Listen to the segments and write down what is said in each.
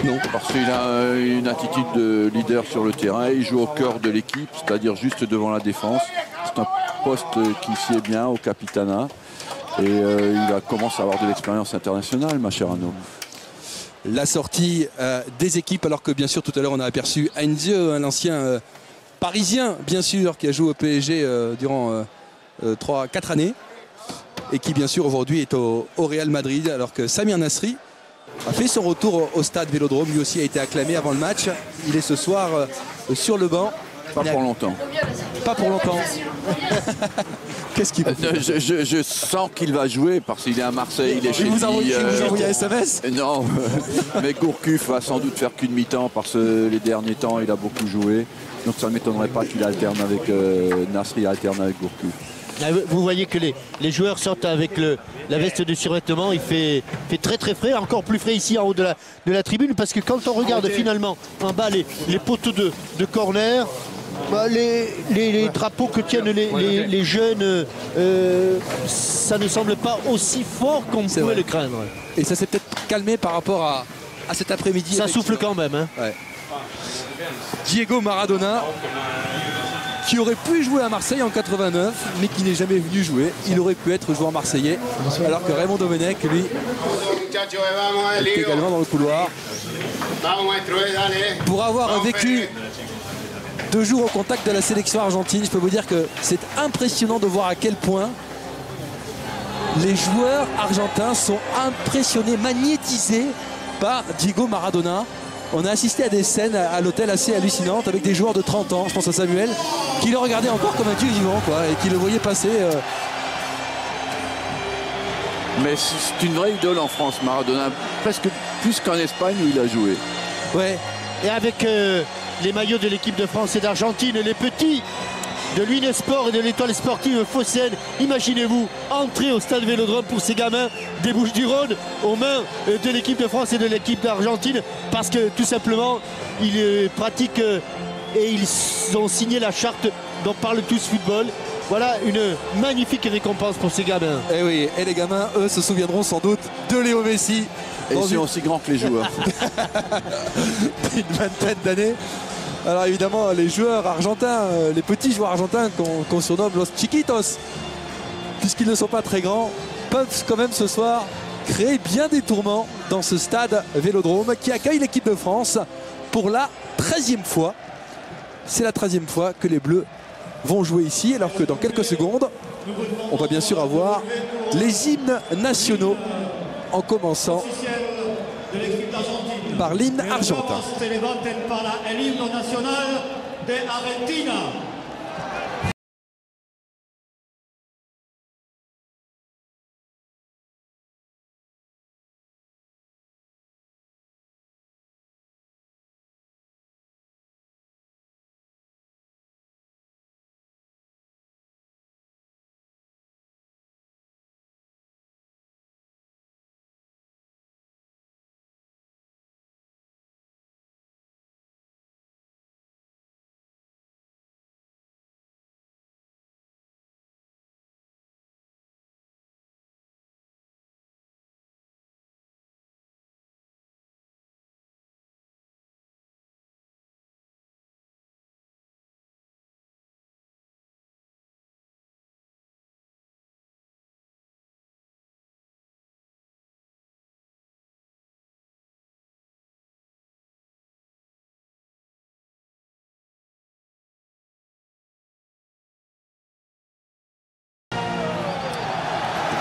Non. Parce qu'il a une attitude de leader sur le terrain. Il joue au cœur de l'équipe, c'est-à-dire juste devant la défense. C'est un poste qui sied bien au Capitana. Et commence à avoir de l'expérience internationale, Mascherano. La sortie des équipes, alors que bien sûr tout à l'heure on a aperçu Heinze, l'ancien parisien bien sûr, qui a joué au PSG durant 3-4 années. Et qui bien sûr aujourd'hui est au Real Madrid, alors que Samir Nasri a fait son retour au stade Vélodrome. Lui aussi a été acclamé avant le match. Il est ce soir sur le banc. Pas pour longtemps. Pas pour longtemps. Qu'est-ce qu'il je sens qu'il va jouer parce qu'il est à Marseille, il est chez lui. Vous envoyez un SMS? Non, mais Gourcuff va sans doute faire qu'une mi-temps parce que les derniers temps il a beaucoup joué. Donc ça ne m'étonnerait pas qu'il alterne avec Nasri, alterne avec Gourcuff. Vous voyez que les joueurs sortent avec la veste de survêtement. Il fait très très frais, encore plus frais ici en haut de la tribune, parce que quand on regarde finalement en bas les poteaux de corner, bah, les drapeaux que tiennent les jeunes, ça ne semble pas aussi fort qu'on pouvait le craindre. Et ça s'est peut-être calmé par rapport à cet après-midi. Ça souffle quand même. Hein. Ouais. Diego Maradona, qui aurait pu jouer à Marseille en 89, mais qui n'est jamais venu jouer. Il aurait pu être joueur marseillais, alors que Raymond Domenech, lui, est également dans le couloir. Pour avoir vécu 2 jours au contact de la sélection argentine, je peux vous dire que c'est impressionnant de voir à quel point les joueurs argentins sont impressionnés, magnétisés par Diego Maradona. On a assisté à des scènes à l'hôtel assez hallucinantes avec des joueurs de 30 ans, je pense à Samuel, qui le regardaient encore comme un dieu vivant, quoi, et qui le voyaient passer. Mais c'est une vraie idole en France, Maradona, presque plus qu'en Espagne où il a joué. Ouais. Et avec les maillots de l'équipe de France et d'Argentine, les petits de l'Unesport et de l'Étoile sportive Phocéenne, imaginez-vous entrer au stade Vélodrome pour ces gamins des Bouches-du-Rhône aux mains de l'équipe de France et de l'équipe d'Argentine, parce que tout simplement ils pratiquent et ils ont signé la charte dont parle tous football. Voilà une magnifique récompense pour ces gamins. Et oui, et les gamins, eux, se souviendront sans doute de Léo Messi. Et ils sont aussi grands que les joueurs. Une vingtaine d'années. Alors évidemment, les joueurs argentins, les petits joueurs argentins qu'on surnomme Los Chiquitos, puisqu'ils ne sont pas très grands, peuvent quand même ce soir créer bien des tourments dans ce stade Vélodrome qui accueille l'équipe de France pour la 13e fois. C'est la 13e fois que les Bleus vont jouer ici, alors que dans quelques secondes, on va bien sûr avoir les hymnes nationaux, en commençant par l'hymne argentin.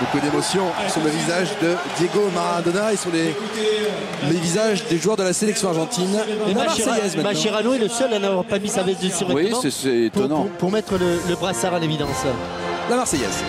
Beaucoup d'émotions sur le visage de Diego Maradona et sur les visages des joueurs de la sélection argentine. Et Mascherano est le seul à n'avoir pas mis sa veste de survêtement. Oui, c'est étonnant. Pour mettre le brassard en évidence. La Marseillaise.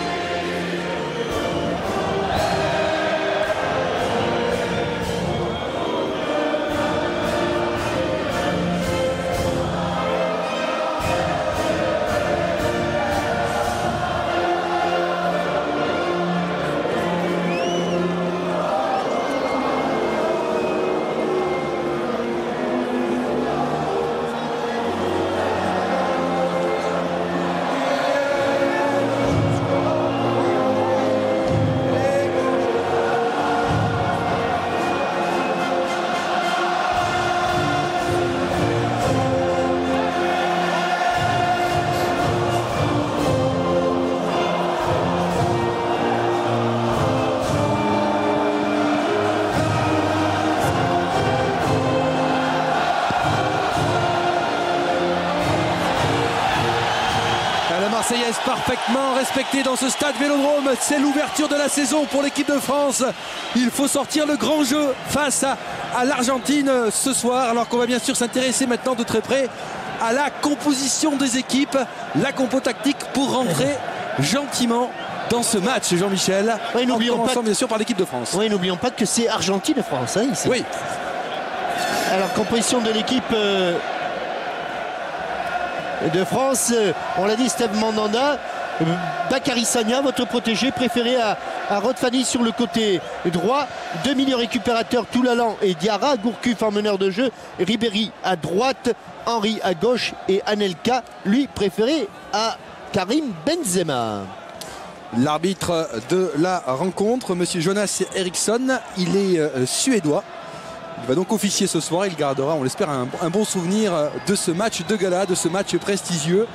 parfaitement respecté dans ce stade Vélodrome. C'est l'ouverture de la saison pour l'équipe de France. Il faut sortir le grand jeu face à l'Argentine ce soir, alors qu'on va bien sûr s'intéresser maintenant de très près à la composition des équipes, la compo tactique pour rentrer gentiment dans ce match, Jean-Michel. Oui, en commençant bien sûr par l'équipe de France. Oui, n'oublions pas que c'est Argentine-France. Hein, ici. Oui. Alors, composition de l'équipe de France, on l'a dit, Steve Mandanda, Bakary Sagna, votre protégé préféré à Rod Fanny sur le côté droit, deux milieux récupérateurs, Toulalan et Diarra, Gourcuff en meneur de jeu, Ribéry à droite, Henry à gauche et Anelka, lui préféré à Karim Benzema. L'arbitre de la rencontre, monsieur Jonas Eriksson, il est suédois. Il va donc officier ce soir. Il gardera, on l'espère, un bon souvenir de ce match de gala, de ce match prestigieux.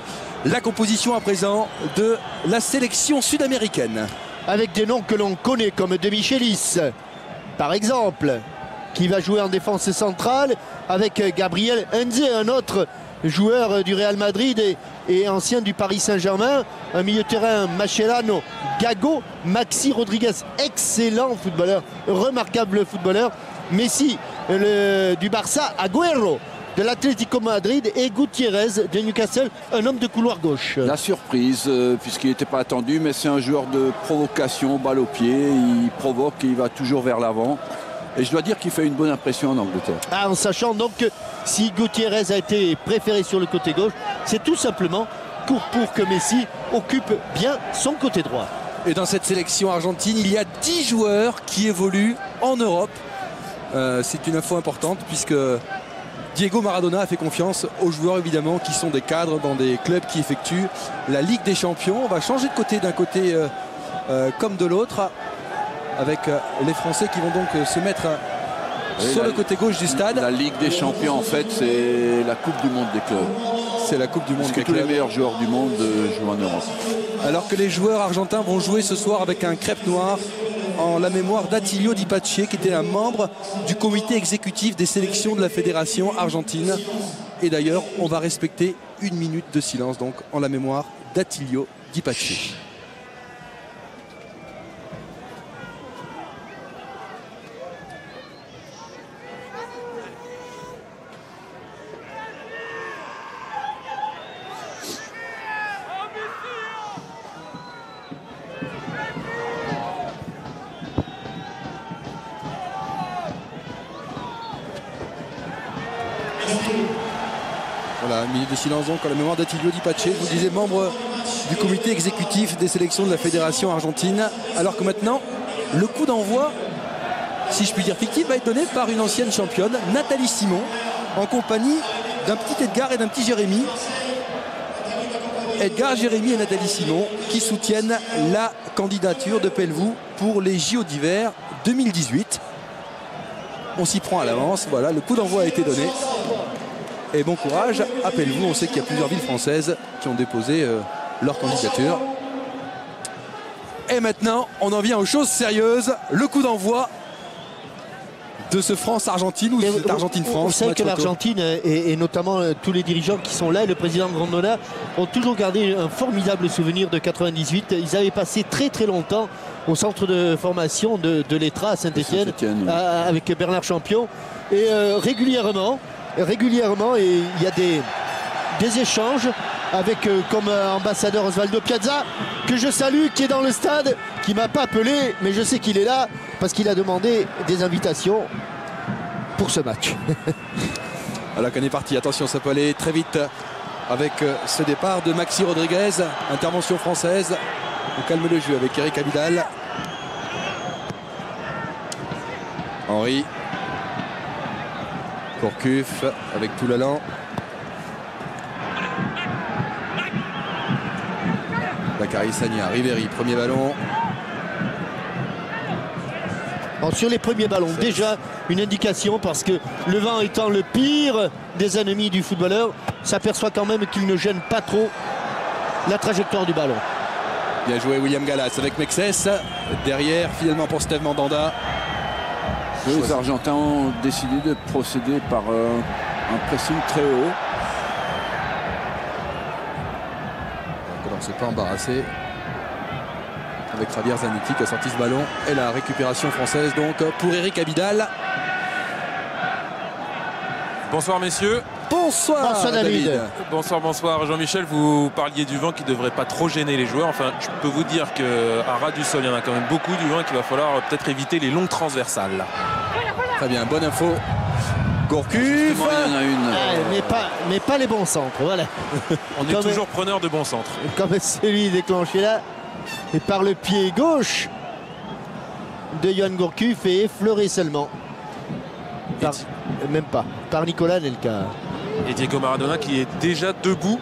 La composition à présent de la sélection sud-américaine. Avec des noms que l'on connaît comme De Michelis, par exemple, qui va jouer en défense centrale, avec Gabriel Heinze, un autre joueur du Real Madrid et ancien du Paris Saint-Germain. Un milieu de terrain, Mascherano, Gago, Maxi Rodriguez, excellent footballeur, remarquable footballeur. Messi du Barça, Agüero de l'Atlético Madrid et Gutiérrez de Newcastle, un homme de couloir gauche. La surprise, puisqu'il n'était pas attendu, mais c'est un joueur de provocation, balle au pied, il provoque et il va toujours vers l'avant. Et je dois dire qu'il fait une bonne impression en Angleterre. En sachant donc que si Gutiérrez a été préféré sur le côté gauche, c'est tout simplement pour que Messi occupe bien son côté droit. Et dans cette sélection argentine, il y a 10 joueurs qui évoluent en Europe. C'est une info importante puisque Diego Maradona a fait confiance aux joueurs évidemment qui sont des cadres dans des clubs qui effectuent la Ligue des Champions. On va changer de côté d'un côté comme de l'autre avec les Français qui vont donc se mettre sur le côté gauche du stade. La Ligue des Champions en fait c'est la Coupe du Monde des clubs. C'est la Coupe du Monde des clubs. Tous les meilleurs joueurs du monde jouent en Europe. Alors que les joueurs argentins vont jouer ce soir avec un crêpe noir en la mémoire d'Attilio Di Pace, qui était un membre du comité exécutif des sélections de la fédération argentine. Et d'ailleurs, on va respecter une minute de silence donc en la mémoire d'Attilio Di Pace. Voilà, une minute de silence donc en la mémoire d'Attilio Di Pace, vous disiez membre du comité exécutif des sélections de la fédération argentine. Alors que maintenant, le coup d'envoi, si je puis dire fictif, va être donné par une ancienne championne, Nathalie Simon, en compagnie d'un petit Edgar et d'un petit Jérémy. Edgar, Jérémy et Nathalie Simon qui soutiennent la candidature de Pelvoux pour les JO d'hiver 2018. On s'y prend à l'avance, voilà, le coup d'envoi a été donné. Et bon courage, appelez-vous, on sait qu'il y a plusieurs villes françaises qui ont déposé leur candidature. Et maintenant, on en vient aux choses sérieuses, le coup d'envoi de ce France-Argentine ou cette Argentine-France. On sait que l'Argentine et notamment tous les dirigeants qui sont là, et le président Grondona, ont toujours gardé un formidable souvenir de 98. Ils avaient passé très très longtemps au centre de formation de l'Etra à Saint-Étienne avec Bernard Champion. Et régulièrement, et il y a des échanges avec comme ambassadeur Osvaldo Piazza, que je salue, qui est dans le stade, qui ne m'a pas appelé, mais je sais qu'il est là parce qu'il a demandé des invitations pour ce match. Voilà qu'on est parti, attention, ça peut aller très vite avec ce départ de Maxi Rodriguez, intervention française. On calme le jeu avec Eric Abidal. Henry. Gourcuff avec Toulalan. Bakary Sagna, Ribéry, premier ballon. Bon, sur les premiers ballons, déjà une indication parce que le vent étant le pire des ennemis du footballeur, s'aperçoit quand même qu'il ne gêne pas trop la trajectoire du ballon. Bien joué William Gallas avec Mexès. Derrière, finalement pour Steve Mandanda. Les Argentins ont décidé de procéder par un pressing très haut. On on ne s'est pas embarrassé. Avec Javier Zanetti qui a sorti ce ballon. Et la récupération française donc pour Eric Abidal. Bonsoir messieurs. Bonsoir, Bonsoir, David. Bonsoir, bonsoir Jean-Michel. Vous parliez du vent qui ne devrait pas trop gêner les joueurs. Enfin, je peux vous dire qu'à ras du sol, il y en a quand même beaucoup du vent qu'il va falloir peut-être éviter les longues transversales. Très bien, bonne info. Gourcuff. Justement, il y en a une. Mais pas les bons centres, voilà. On est toujours preneur de bons centres. Comme celui déclenché là, et par le pied gauche de Johan Gourcuff et effleuré seulement. Même pas, par Nicolas Anelka. Et Diego Maradona qui est déjà debout.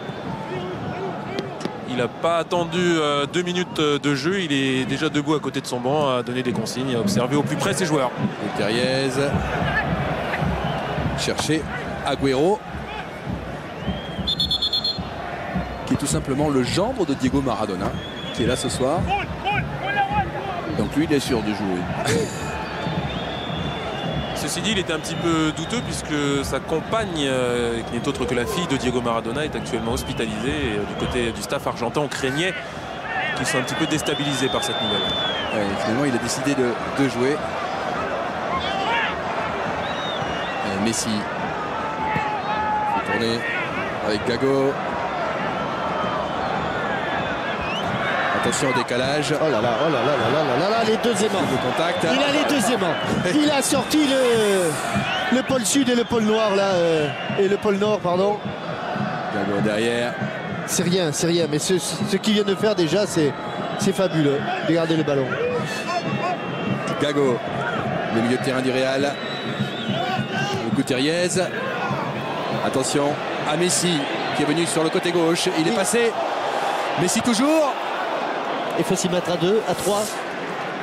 Il n'a pas attendu 2 minutes de jeu. Il est déjà debout à côté de son banc à donner des consignes et à observer au plus près ses joueurs. Et Thériez. Chercher Agüero. Qui est tout simplement le gendre de Diego Maradona. Qui est là ce soir. Donc lui, il est sûr de jouer. Ceci dit, il était un petit peu douteux puisque sa compagne, qui n'est autre que la fille de Diego Maradona, est actuellement hospitalisée. Et du côté du staff argentin, on craignait qu'ils soient un petit peu déstabilisés par cette nouvelle. Ouais, finalement, il a décidé de jouer. Et Messi. Il faut tourner avec Gago. Attention au décalage. Oh là là, oh là là là là là là, les deux aimants. Le contact. Il a les deux aimants. Il a sorti le pôle sud et le pôle noir là, et le pôle nord, pardon. Gago derrière. C'est rien, mais ce qu'il vient de faire déjà, c'est fabuleux. Regardez le ballon. Gago, le milieu de terrain du Real. Gutiérrez. Attention à Messi qui est venu sur le côté gauche. Il est passé. Messi toujours. Il faut s'y mettre à 2, à 3.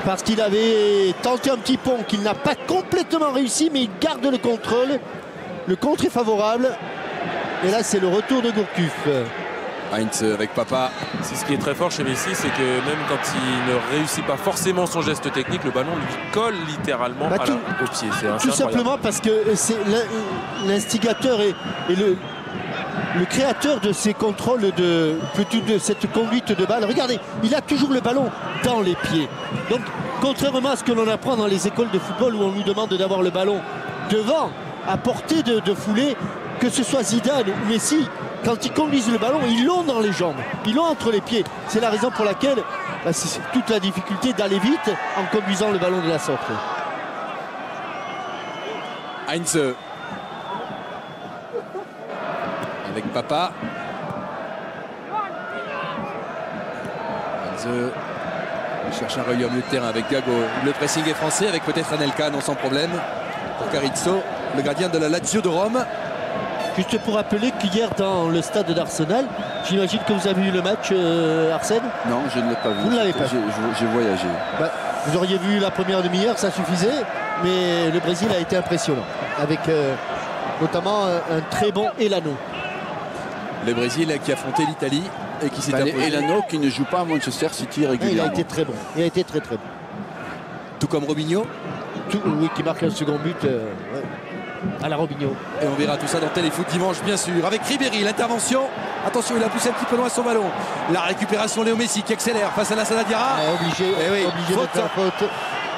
Parce qu'il avait tenté un petit pont qu'il n'a pas complètement réussi, mais il garde le contrôle. Le contre est favorable. Et là, c'est le retour de Gourcuff. Heinz avec Papa. C'est ce qui est très fort chez Messi, c'est que même quand il ne réussit pas forcément son geste technique, le ballon lui colle littéralement au pied. Tout simplement parce que c'est l'instigateur et le créateur de ces contrôles de cette conduite de balle. Regardez, il a toujours le ballon dans les pieds. Donc, contrairement à ce que l'on apprend dans les écoles de football où on nous demande d'avoir le ballon devant, à portée de foulée, que ce soit Zidane ou Messi, quand ils conduisent le ballon, ils l'ont dans les jambes, ils l'ont entre les pieds. C'est la raison pour laquelle c'est toute la difficulté d'aller vite en conduisant le ballon de la sorte. Heinz avec Papa. Heinz cherche un relieur au milieu de terrain avec Gago. Le pressing est français avec peut-être Anelka, non sans problème. Pour Carizzo, le gardien de la Lazio de Rome. Juste pour rappeler qu'hier dans le stade d'Arsenal, j'imagine que vous avez vu le match, Arsène? Non, je ne l'ai pas vu. Vous ne l'avez pas vu? J'ai voyagé. Vous auriez vu la première demi-heure, ça suffisait. Mais le Brésil a été impressionnant. Avec notamment un très bon Elano. Le Brésil qui a affronté l'Italie et qui s'est imposé. Elano qui ne joue pas à Manchester City régulièrement. Il a été très bon. Il a été très très bon. Tout comme Robinho. Oui, qui marque un second but à la Robinho. Et on verra tout ça dans Téléfoot dimanche, bien sûr. Avec Ribéry, l'intervention. Attention, il a poussé un petit peu loin son ballon. La récupération, Léo Messi qui accélère face à la Sanadiara. Obligé, obligé faute. de faire faute.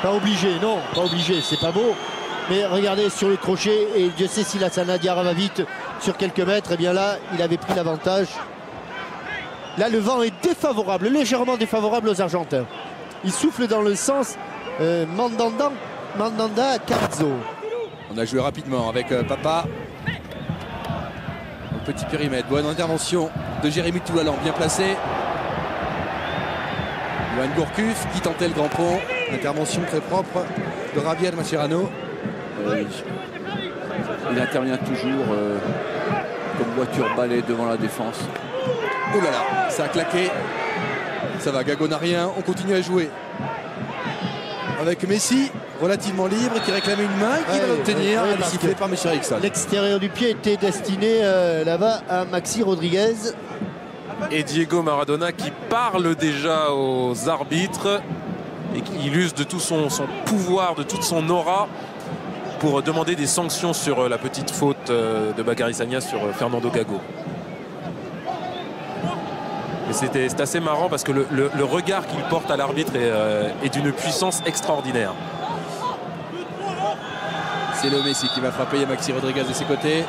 Pas obligé, non, pas obligé, c'est pas beau. Mais regardez sur le crochet, et Dieu sait si la Sanadiara va vite sur quelques mètres, et bien là, il avait pris l'avantage. Là, le vent est défavorable, légèrement défavorable aux Argentins. Il souffle dans le sens Mandanda Carizzo. On a joué rapidement avec Papa. Un petit périmètre. Bonne intervention de Jérémy Toulalan, bien placé. Johan Gourcuff qui tentait le grand pont. Intervention très propre de Javier Mascherano. Il intervient toujours comme voiture balai devant la défense. Oh là là, ça a claqué. Ça va, Gago n'a rien. On continue à jouer. Avec Messi, relativement libre, qui réclamait une main, qui va l'obtenir, sifflé par M. Eriksson. L'extérieur du pied était destiné là-bas à Maxi Rodriguez. Et Diego Maradona qui parle déjà aux arbitres et qui use de tout son pouvoir, de toute son aura pour demander des sanctions sur la petite faute de Bakary Sagna sur Fernando Gago. Et C'est assez marrant parce que le regard qu'il porte à l'arbitre est d'une puissance extraordinaire. C'est Léo Messi qui va frapper. Il y a Maxi Rodriguez de ses côtés.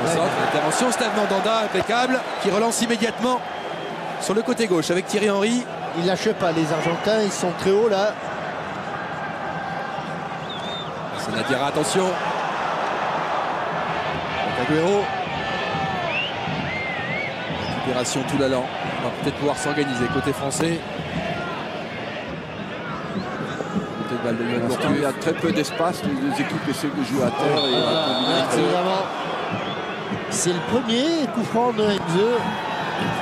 L'intervention, Stade Mandanda, impeccable, qui relance immédiatement sur le côté gauche avec Thierry Henry. Ils ne lâchent pas, les Argentins, ils sont très hauts là. C'est Nadira, attention. Agüero. Récupération Toulalan. On va peut-être pouvoir s'organiser côté français. Il y a très peu d'espace, les deux équipes essaient de jouer à terre. Évidemment, c'est le premier coup franc de Enzo.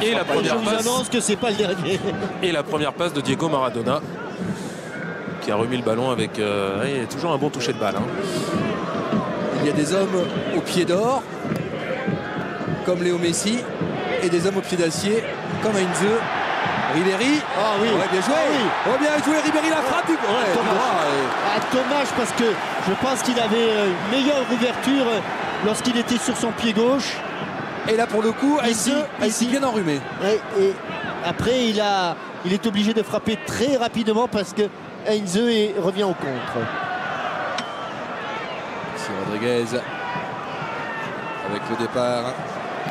Et la première je vous passe. annonce que c'est pas le dernier. Et la première passe de Diego Maradona, qui a remis le ballon avec toujours un bon toucher de balle. Il y a des hommes au pied d'or, comme Léo Messi, et des hommes au pied d'acier, comme Heinze. Ribéry. Ah oui. Ouais, bien joué. Ah oui. Oh, bien joué, Ribéry, la frappe. Dommage parce que je pense qu'il avait une meilleure ouverture lorsqu'il était sur son pied gauche. Et là, pour le coup, Ici, Heinze bien enrhumé. Ouais, et après, il est obligé de frapper très rapidement parce que Heinze revient au contre. Maxi Rodriguez avec le départ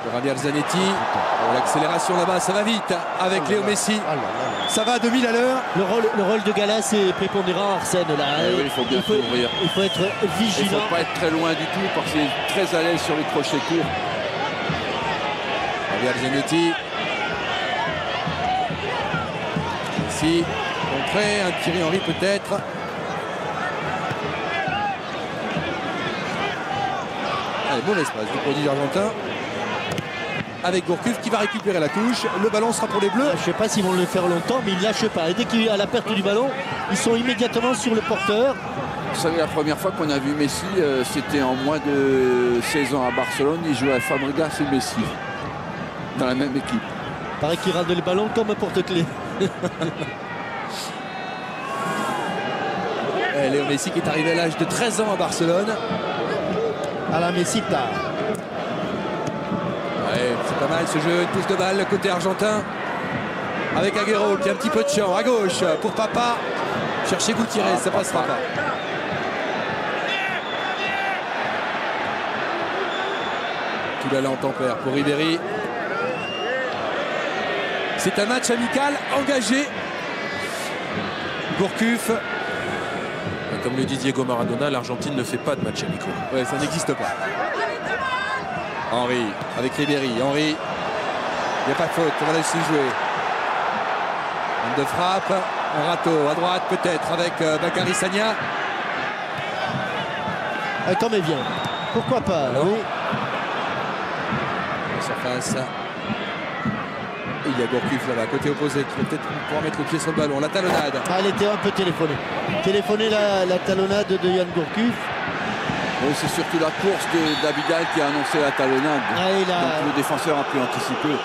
de Javier Zanetti. L'accélération là-bas, ça va vite avec Léo Messi. Ça va à 2000 à l'heure. Le rôle de Gallas est prépondérant, Arsène. Là. Oui, il faut bien s'ouvrir. Il faut être Il ne vigilant. faut pas être très loin du tout parce qu'il est très à l'aise sur les crochets courts. Javier Zanetti. Messi. Contré, un Thierry Henry peut-être. Allez, mauvaise passe du produit argentin. Avec Gourcuff qui va récupérer la touche. Le ballon sera pour les Bleus. Je ne sais pas s'ils vont le faire longtemps, mais ils ne lâchent pas. Et dès qu'il y a la perte du ballon, ils sont immédiatement sur le porteur. Vous savez, la première fois qu'on a vu Messi, c'était en moins de 16 ans à Barcelone. Il jouait à Fabregas et Messi dans la même équipe. Il paraît qu'il rate le ballon comme un porte-clés. Léo Messi qui est arrivé à l'âge de 13 ans à Barcelone. À la Mesita. Ouais, c'est pas mal ce jeu, une touche de balle côté argentin. Avec Agüero qui a un petit peu de champ à gauche pour Papa. Cherchez Gutiérrez, ça passera pas. Tout l'allant tempère pour Ribéry. C'est un match amical engagé. Gourcuff. Comme le dit Diego Maradona, l'Argentine ne fait pas de match amicaux. Ouais, ça n'existe pas. Henry avec Ribéry. Henry. Il n'y a pas de faute, on va laisser jouer. De frappe. Un râteau à droite peut-être avec Bakary Sagna. Comme il vient. Pourquoi pas? Alors, oui. Surface. Et il y a Gourcuff là-bas, côté opposé, qui va peut-être pouvoir mettre le pied sur le ballon. La talonnade. Ah, elle était un peu téléphonée. Téléphoner la talonnade de Yann Gourcuff. Oui, c'est surtout la course d'Abidal qui a annoncé la talonnade. Ah, Donc le défenseur a pu anticiper.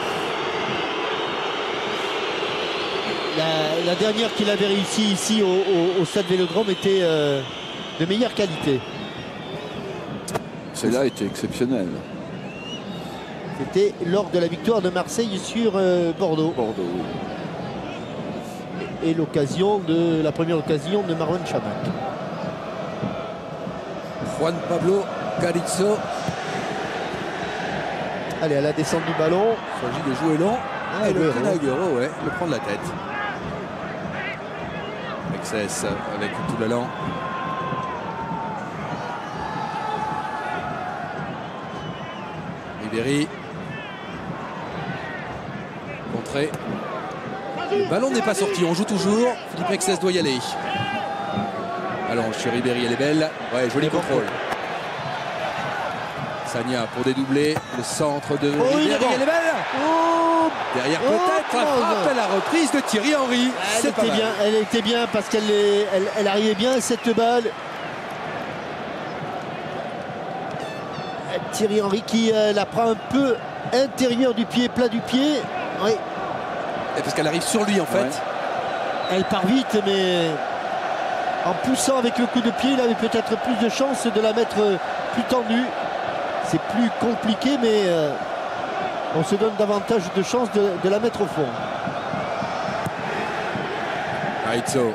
La dernière qu'il avait réussi ici au Stade Vélodrome était de meilleure qualité. Celle-là était exceptionnelle. C'était lors de la victoire de Marseille sur Bordeaux. Et la première occasion de Marwan Chamakh. Juan Pablo Carrizo. Allez, à la descente du ballon. Il s'agit de jouer long. Et le Agüero, ouais, le prend de la tête. Excess avec Toulalan. Ribéry. Contré. Le ballon n'est pas sorti, on joue toujours. Philippe Excess doit y aller. Allons sur Ribéry, elle est belle. Ouais, joli contrôle. Sagna pour dédoubler. Le centre de Ribéry, elle est belle. Derrière peut-être la frappe, la reprise de Thierry Henry. Elle était bien parce qu'elle arrivait bien cette balle. Thierry Henry qui la prend un peu intérieur du pied, plat du pied. Oui. Et parce qu'elle arrive sur lui en fait. Ouais. Elle part vite, mais en poussant avec le coup de pied, il avait peut-être plus de chance de la mettre plus tendue. C'est plus compliqué, mais on se donne davantage de chances de la mettre au fond. Aritzo.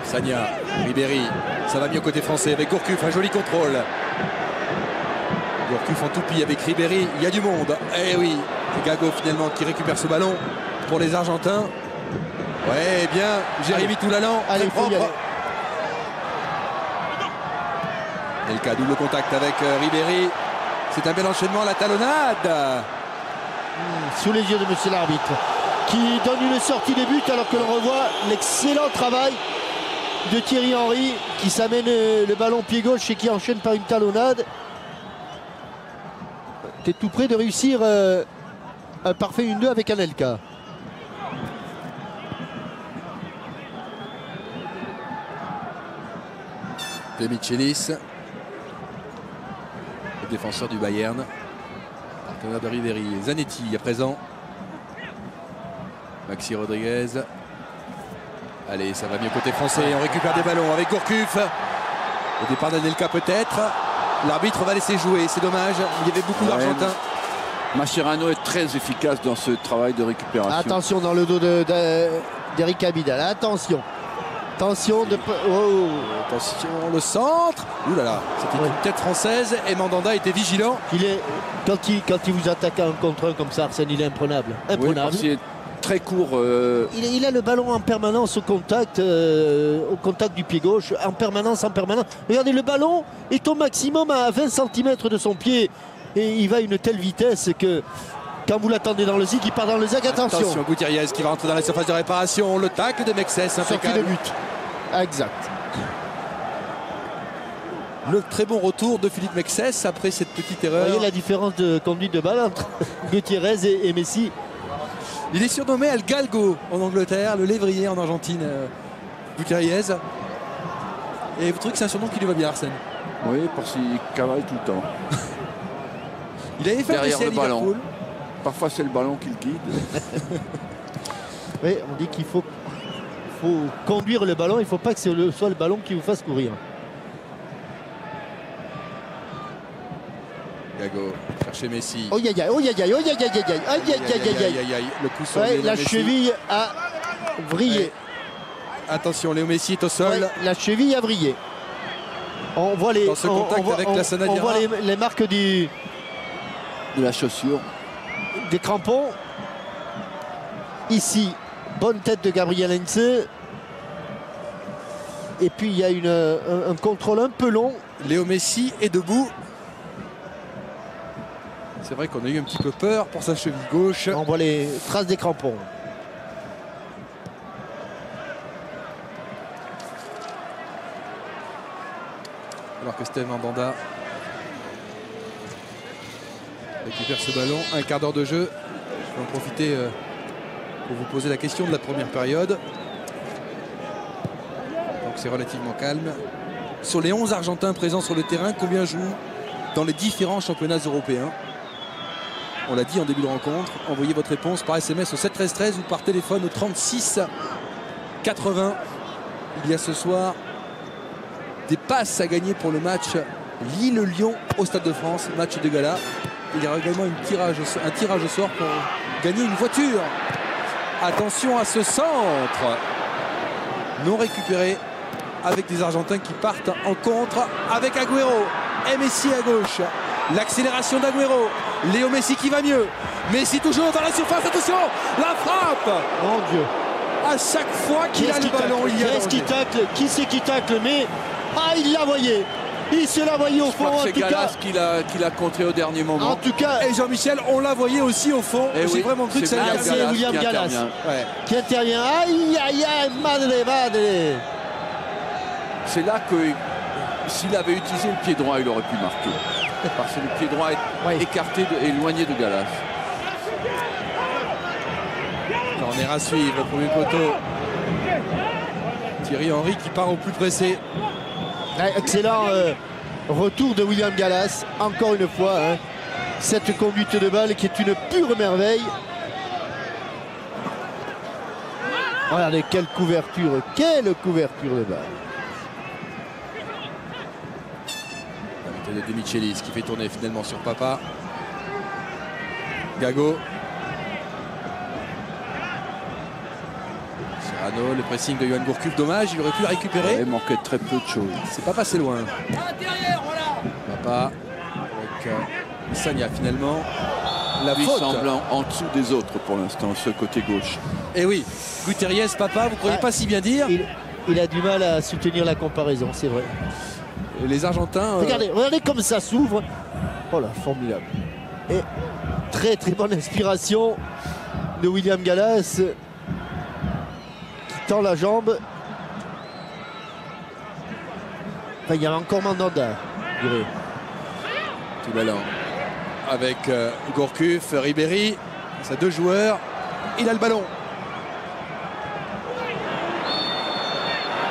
Sagna, Ribéry, ça va mieux côté français avec Gourcuff, un joli contrôle. Gourcuff en toupie avec Ribéry, il y a du monde. Eh oui, c'est Gago finalement qui récupère ce ballon pour les Argentins. Ouais, bien, Jérémy Toulalan, Allez, très il faut y propre. aller. Nelka, double contact avec Ribéry. C'est un bel enchaînement, la talonnade. Sous les yeux de monsieur l'arbitre, qui donne une sortie de but alors que l'on revoit l'excellent travail de Thierry Henry qui s'amène le ballon pied gauche et qui enchaîne par une talonnade. Tu es tout près de réussir un parfait 1-2 avec Anelka. De Michelis, le défenseur du Bayern, partenaire de Ribéry. Zanetti à présent. Maxi Rodriguez. Allez, ça va mieux côté français. On récupère des ballons avec Gourcuff. Au départ d'Anelka peut-être. L'arbitre va laisser jouer, c'est dommage. Il y avait beaucoup d'Argentins. Mascherano est très efficace dans ce travail de récupération. Attention dans le dos d'Eric Abidal. Attention. Attention de... Oh. Attention, le centre. Ouh là là, c'était une tête française et Mandanda était vigilant. Il est, quand il vous attaque un contre un comme ça, Arsène, il est imprenable. Oui, Imprenable. parce qu'il est très court. Il a le ballon en permanence au contact du pied gauche, en permanence. Regardez, le ballon est au maximum à 20 cm de son pied. Et il va à une telle vitesse que quand vous l'attendez dans le zig, il part dans le zag. Attention. Gutiérrez qui va rentrer dans la surface de réparation. Le tacle de Mexès, Sortie impeccable. de but. Exact. Le très bon retour de Philippe Mexès après cette petite Vous erreur. voyez la différence de conduite de balle entre Gutiérrez et Messi. Il est surnommé El Galgo en Angleterre, le lévrier en Argentine, Gutiérrez. Et vous trouvez que c'est un surnom qui lui va bien, Arsène? Oui, parce qu'il cavale tout le temps. Il avait fait un Derrière essai à le ballon. Liverpool. Parfois, c'est le ballon qui le guide. Oui, on dit qu'il faut conduire le ballon, il ne faut pas que ce soit le ballon qui vous fasse courir. Gago, chercher Messi. Oh aïe aïe, oh aïe aïe, oh aïe aïe aïe aïe, aïe aïe aïe aïe. Le coup sur Ouais, Léo la Messi. cheville a vrillé. Ouais. Attention, Léo Messi est au sol. Ouais, la cheville a vrillé. On voit les, Dans ce contact avec la Sanadira. on voit les marques De la chaussure. des crampons. Ici, bonne tête de Gabriel Heinze. Et puis il y a un contrôle un peu long. Léo Messi est debout. C'est vrai qu'on a eu un petit peu peur pour sa cheville gauche. On voit les traces des crampons. Alors que Steve Mandanda récupère ce ballon. Un quart d'heure de jeu. Je vais en profiter pour vous poser la question de la première période. Donc c'est relativement calme. Sur les 11 Argentins présents sur le terrain, combien jouent dans les différents championnats européens? On l'a dit en début de rencontre. Envoyez votre réponse par SMS au 7 13 13 ou par téléphone au 36 80. Il y a ce soir des passes à gagner pour le match Lille-Lyon au Stade de France, match de gala. Il y aura également un tirage au sort pour gagner une voiture. Attention à ce centre non récupéré avec des Argentins qui partent en contre avec Agüero et Messi à gauche. L'accélération d'Agüero. Léo Messi qui va mieux. Messi toujours dans la surface. Attention, la frappe. Mon Dieu. À chaque fois qu'il a le ballon, il y a Qui est-ce qui danger. tacle? Qui c'est qui tacle? Mais il l'a voyé. Il se l'a voyé au Je fond. crois que En c'est tout cas, Galas qui l'a contré au dernier moment. en tout cas, Et Jean-Michel, on l'a voyé aussi au fond. Eh J'ai oui, vraiment cru que ça c'est allait c'est William qui Gallas. intervient. Ouais. qui intervient. Aïe aïe aïe, madre madre. C'est là que s'il avait utilisé le pied droit, il aurait pu marquer. Parce que le pied droit est Oui. écarté, éloigné de Gallas. Corner à suivre, le premier poteau. Thierry Henry qui part au plus pressé. Ouais, excellent retour de William Gallas. Encore une fois, hein. Cette conduite de balle qui est une pure merveille. Regardez quelle couverture de balle. De De Michelis qui fait tourner finalement sur Papa. Gago. Serrano, le pressing de Johan Gourcuff, dommage, il aurait pu la récupérer. Il manquait très peu de choses. C'est pas passé loin. Papa avec Sagna finalement. La Lui faute. semble en dessous des autres pour l'instant, ce côté gauche. Et oui, Gutiérrez, Papa, vous ne pourriez pas si bien dire. Il a du mal à soutenir la comparaison, c'est vrai. Et les Argentins. Regardez comme ça s'ouvre. Oh là, formidable. Et très très bonne inspiration de William Gallas qui tend la jambe. Enfin, il y a encore Mandanda, je dirais. Tout l'allant. Avec Gourcuff, Ribéry, ça 2 joueurs. Il a le ballon.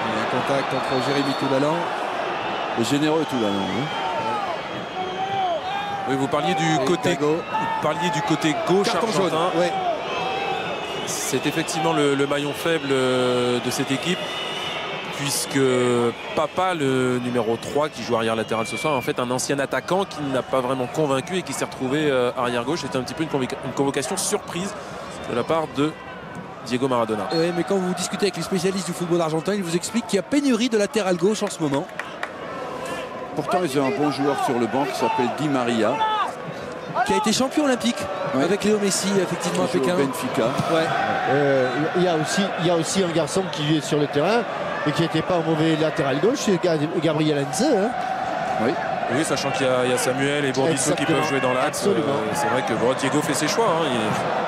Il y a un contact entre Jérémy Toulalan. Et généreux tout là. Oui, vous parliez du côté gauche Carton argentin. jaune. Ouais. C'est effectivement le maillon faible de cette équipe, puisque Papa, le numéro 3 qui joue arrière latéral ce soir, en fait un ancien attaquant qui n'a pas vraiment convaincu et qui s'est retrouvé arrière gauche. C'était un petit peu une convocation surprise de la part de Diego Maradona. Oui, mais quand vous discutez avec les spécialistes du football argentin, ils vous expliquent qu'il y a pénurie de latéral gauche en ce moment. Pourtant, ils ont un bon joueur sur le banc qui s'appelle Di Maria, Qui a été champion olympique avec Léo Messi, effectivement, à qui joue Pékin. au Benfica. Ouais. Il y a aussi un garçon qui est sur le terrain et qui n'était pas un mauvais latéral gauche, c'est Gabriel Heinze. Hein. Oui, sachant qu'il y a Samuel et Bourdisso qui peuvent jouer dans l'axe. C'est vrai que Diego fait ses choix.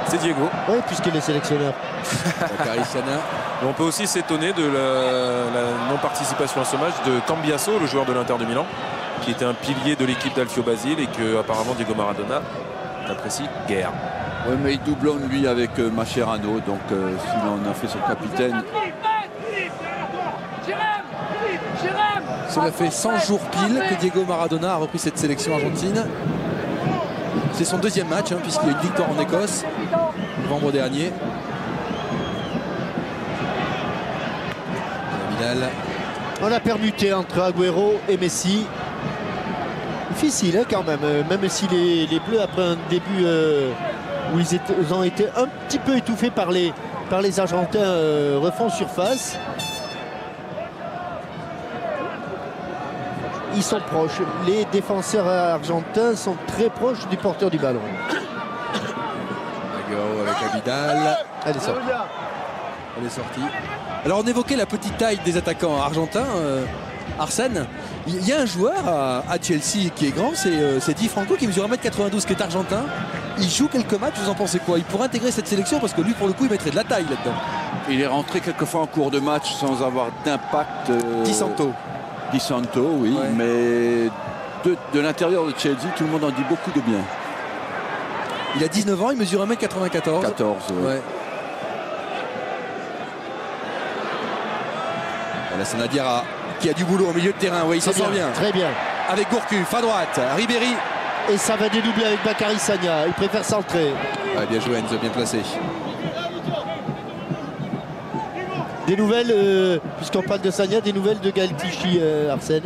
C'est Diego. Oui, puisqu'il est sélectionneur. Et on peut aussi s'étonner de la non-participation à ce match de Cambiasso, le joueur de l'Inter de Milan, qui était un pilier de l'équipe d'Alfio Basile et que apparemment Diego Maradona n'apprécie guère. Oui, mais il doublonne lui avec Mascherano, donc s'il en a fait son capitaine. Cela fait 100 jours pile que Diego Maradona a repris cette sélection argentine. C'est son 2e match, puisqu'il y a une victoire en Écosse novembre dernier. Vidal. On a permuté entre Agüero et Messi. Difficile quand même si les Bleus, après un début où ils ont été un petit peu étouffés par les Argentins, refont surface. Ils sont proches. Les défenseurs argentins sont très proches du porteur du ballon. Agüero avec Vidal. Elle est sortie. Elle est sortie. Alors on évoquait la petite taille des attaquants argentins. Arsène, il y a un joueur à Chelsea qui est grand, c'est Di Franco qui mesure 1m92, qui est argentin. Il joue quelques matchs, vous en pensez quoi? Il pourrait intégrer cette sélection parce que lui, pour le coup, il mettrait de la taille là-dedans. Il est rentré quelquefois en cours de match sans avoir d'impact. Di Santo. Di Santo, oui, Ouais. mais de l'intérieur de Chelsea, tout le monde en dit beaucoup de bien. Il a 19 ans, il mesure 1m94. 14, Ouais. Voilà, c'est Nadiara qui a du boulot au milieu de terrain. Oui, il s'en sort bien. Très bien. Avec Gourcuff à droite, Ribéry. Et ça va dédoubler avec Bakary Sagna. Il préfère centrer. Ouais, bien joué, Enzo, bien placé. Des nouvelles, puisqu'on parle de Sagna, des nouvelles de Gaël Clichy, Arsène?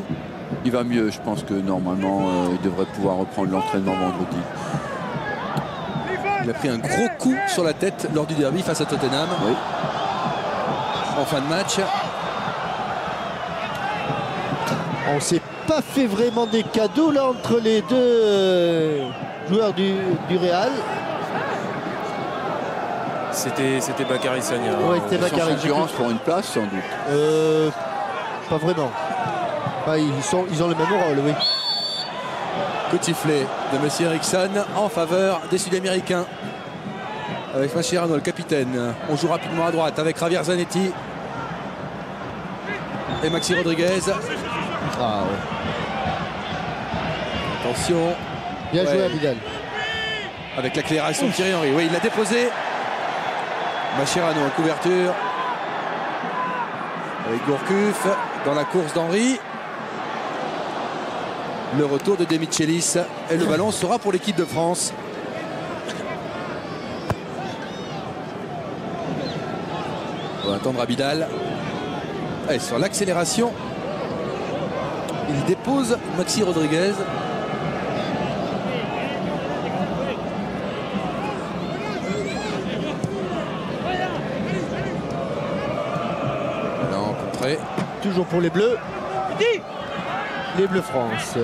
Il va mieux, je pense que normalement, il devrait pouvoir reprendre l'entraînement vendredi. Il a pris un gros coup sur la tête lors du derby face à Tottenham. Oui. En fin de match. On ne s'est pas fait vraiment des cadeaux là entre les deux joueurs du Real. C'était Bakary Sagna. Ouais, c'était Sans Bakary. concurrence pour une place, sans doute. Pas vraiment. Enfin, ils ont le même rôle, oui. Coup de sifflet de M. Eriksson en faveur des Sud-Américains. Avec Mascherano, le capitaine. On joue rapidement à droite avec Javier Zanetti et Maxi Rodriguez. Ah, ouais. Attention. Bien joué Ouais. à Vidal. Avec l'accélération de Thierry Henry. Oui, il l'a déposé. Mascherano en couverture. Avec Gourcuff dans la course d'Henry. Le retour de De Michelis. Et le ballon sera pour l'équipe de France. On va attendre Abidal. Et sur l'accélération, il dépose Maxi Rodriguez. contrée. Toujours pour les Bleus. Les Bleus France.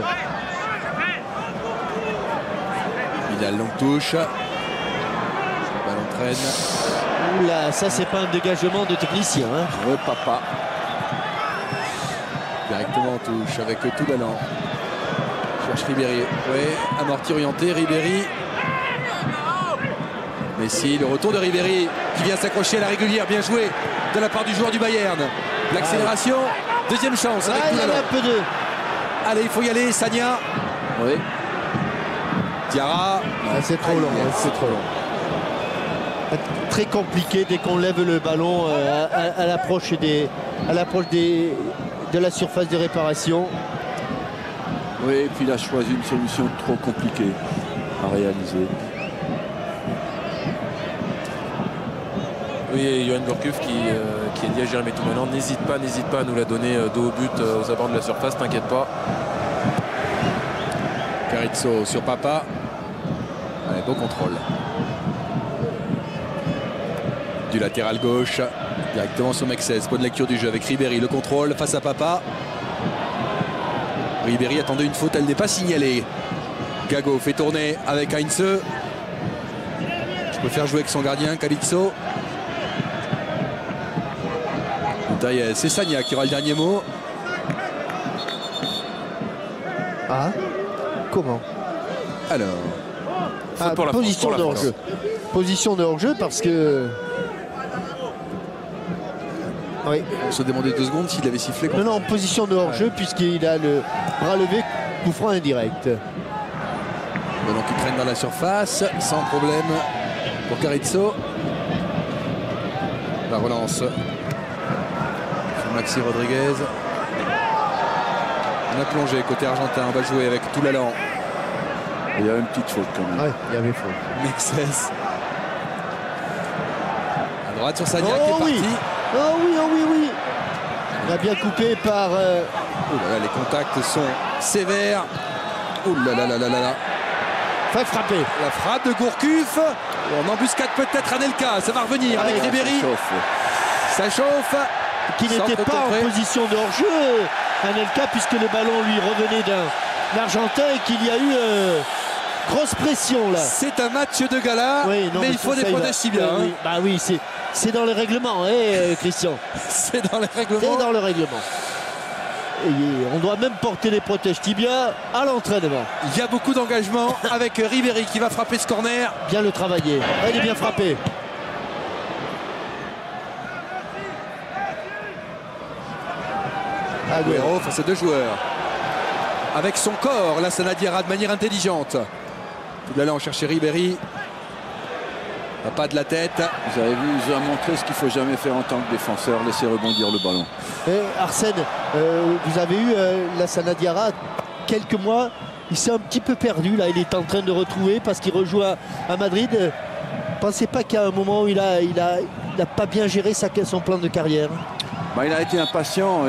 Vidal, longue touche. Ballon traîne. Oula, ça c'est pas un dégagement de technicien. Hein. Ouais, papa. Directement en touche avec tout l'allant. Cherche Ribéry. Oui, amorti orienté. Ribéry. Messi, le retour de Ribéry qui vient s'accrocher à la régulière. Bien joué de la part du joueur du Bayern. L'accélération. Deuxième chance avec tout il y en a l'allant. un peu de... Allez, il faut y aller. Sagna. Oui. Diarra. c'est trop long. C'est trop long. Très compliqué dès qu'on lève le ballon à l'approche de la surface de réparation. Oui, et puis il a choisi une solution trop compliquée à réaliser. Oui, et Johan Gourcuff qui a dit à Jérémy Toumanian, n'hésite pas à nous la donner dos au but aux abords de la surface, t'inquiète pas. Carizzo sur Papa. Allez, beau contrôle. Du latéral gauche, directement sur Mexès. Bonne lecture du jeu avec Ribéry. Le contrôle face à Papa. Ribéry attendait une faute, elle n'est pas signalée. Gago fait tourner avec Heinze. Je peux faire jouer avec son gardien, Carizzo. C'est Sagna qui aura le dernier mot. Ah, comment? Alors, Pour la France, position pour la de France. hors-jeu. Position de hors-jeu parce que... Oui. on se demandait 2 secondes s'il avait sifflé. Non, position de hors-jeu puisqu'il a le bras levé, coup franc indirect. Ballon qui traîne dans la surface, sans problème pour Carizzo. La relance sur Maxi Rodriguez. On a plongé côté argentin, on va jouer avec tout l'allant. Il y a une petite faute quand même. Ouais, il y avait faute. Mexès. À droite sur Sagna qui est Oh oui. parti. Oh oui. Il a bien coupé par... Oh là là, les contacts sont sévères. Oh là là là là là là. Fait frapper. La frappe de Gourcuff. En embuscade peut-être Anelka. Ça va revenir avec Ribéry. Ça chauffe. Qui Centre n'était pas contré. en position de hors-jeu, Anelka, puisque le ballon lui revenait d'un Argentin et qu'il y a eu grosse pression là. C'est un match de gala, Oui, non, mais il faut ça, il défendre va. si bien. Oui, bah oui, c'est dans le règlement, Christian. C'est dans les C'est règlements. dans le règlement. Et on doit même porter les protèges tibia à l'entraînement. Il y a beaucoup d'engagement avec Ribéry qui va frapper ce corner. Bien le travailler. Ah, il est bien frappé. Agüero face à 2 joueurs. Avec son corps, là, ça Diarra de manière intelligente. Tout là, on cherchait Ribéry. Pas de la tête. Vous avez vu, il nous a montré ce qu'il ne faut jamais faire en tant que défenseur, laisser rebondir le ballon. Arsène, vous avez eu Lassana Diarra quelques mois. Il s'est un petit peu perdu là. Il est en train de retrouver parce qu'il rejoue à Madrid. Pensez pas qu'à un moment où il a pas bien géré son plan de carrière? Il a été impatient.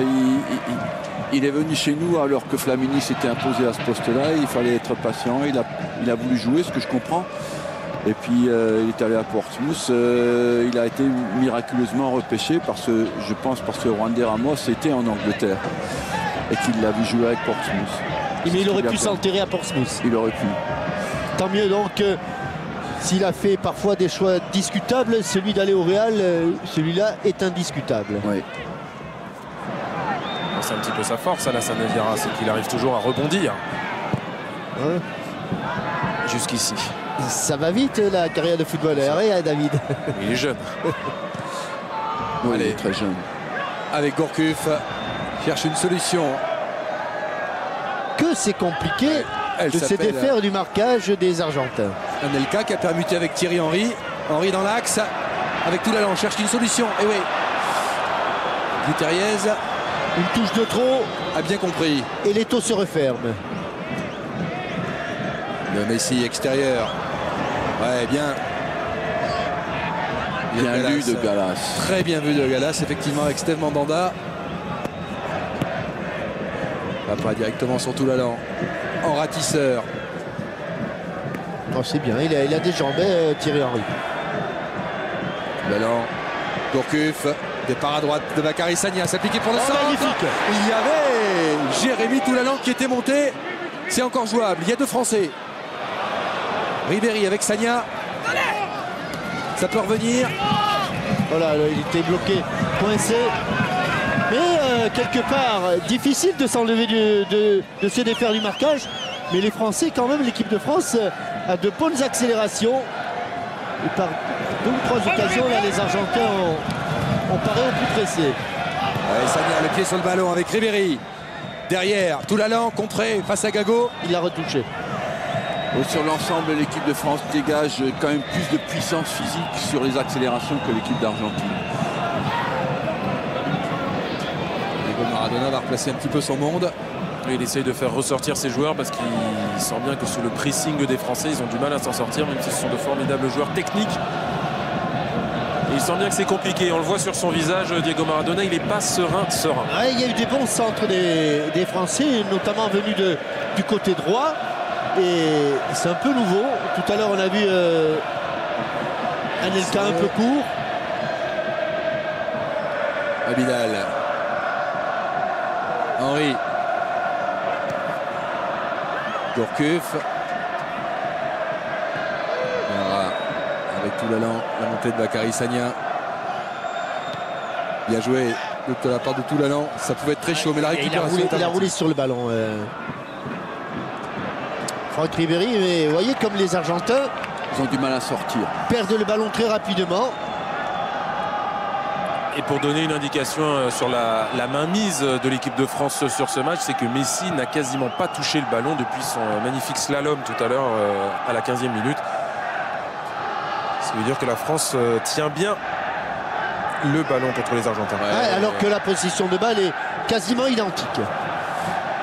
Il est venu chez nous alors que Flamini s'était imposé à ce poste-là. Il fallait être patient. Il a voulu jouer, ce que je comprends. Et puis il est allé à Portsmouth. Il a été miraculeusement repêché parce que Juan Ramos était en Angleterre et qu'il l'a vu jouer avec Portsmouth. Mais il aurait pu s'enterrer à Portsmouth. Il aurait pu. Tant mieux donc. S'il a fait parfois des choix discutables, celui d'aller au Real, celui-là est indiscutable. Oui. C'est un petit peu sa force, Lassana Diarra, c'est qu'il arrive toujours à rebondir. Ouais. Jusqu'ici. Ça va vite la carrière de footballeur, David. Il est jeune. Oui, il Allez. est très jeune. Avec Gourcuff. Cherche une solution. Que c'est compliqué Elle de se s'appelle défaire du marquage des Argentins. Anelka qui a permuté avec Thierry Henry. Henry dans l'axe. Avec tout l'allant. On cherche une solution. Et oui. Gutierrez Une touche de trop a bien compris. et l'étau se referme. Le Messi extérieur. Ouais, bien. Bien lu de Gallas. Très bien vu de Gallas, effectivement, avec Steve Mandanda. Pas directement sur tout l'allant. En ratisseur. Oh, c'est bien, il a des jambes, Thierry Henry. L'allant. Gourcuff. Départ à droite de Bakary Sagna, s'appliquer pour le centre. Magnifique. Il y avait Jérémy Toulalan qui était monté. C'est encore jouable. Il y a 2 Français. Ribéry avec Sagna. Ça peut revenir. Voilà, il était bloqué, coincé. Mais quelque part, difficile de s'enlever de se défaire du marquage. Mais les Français, quand même, l'équipe de France a de bonnes accélérations. Et par 2 ou 3 occasions, là, les Argentins ont paré au plus pressé. Ouais, Sagna, le pied sur le ballon avec Ribéry. Derrière, Toulalan contré face à Gago. Il l'a retouché. Sur l'ensemble, l'équipe de France dégage quand même plus de puissance physique sur les accélérations que l'équipe d'Argentine. Diego Maradona va replacer un petit peu son monde. Il essaye de faire ressortir ses joueurs parce qu'il sent bien que sous le pressing des Français, ils ont du mal à s'en sortir, même si ce sont de formidables joueurs techniques. Et il sent bien que c'est compliqué. On le voit sur son visage, Diego Maradona, il n'est pas serein. Ouais, il y a eu des bons centres des Français, notamment venus du côté droit. Et c'est un peu nouveau. Tout à l'heure, on a vu Anelka un peu court. Abidal. Henry. Gourcuff. Voilà. Avec Toulalan, la montée de Bakary Sagna. Bien joué de la part de Toulalan. Ça pouvait être très chaud, mais la récupération. Il a roulé sur le ballon. Franck Ribéry, mais vous voyez comme les Argentins, Ils ont du mal à sortir. Perdent le ballon très rapidement. Et pour donner une indication sur la mainmise de l'équipe de France sur ce match, c'est que Messi n'a quasiment pas touché le ballon depuis son magnifique slalom tout à l'heure à la 15e minute. Ça veut dire que la France tient bien le ballon contre les Argentins. Ouais, alors que la position de balle est quasiment identique.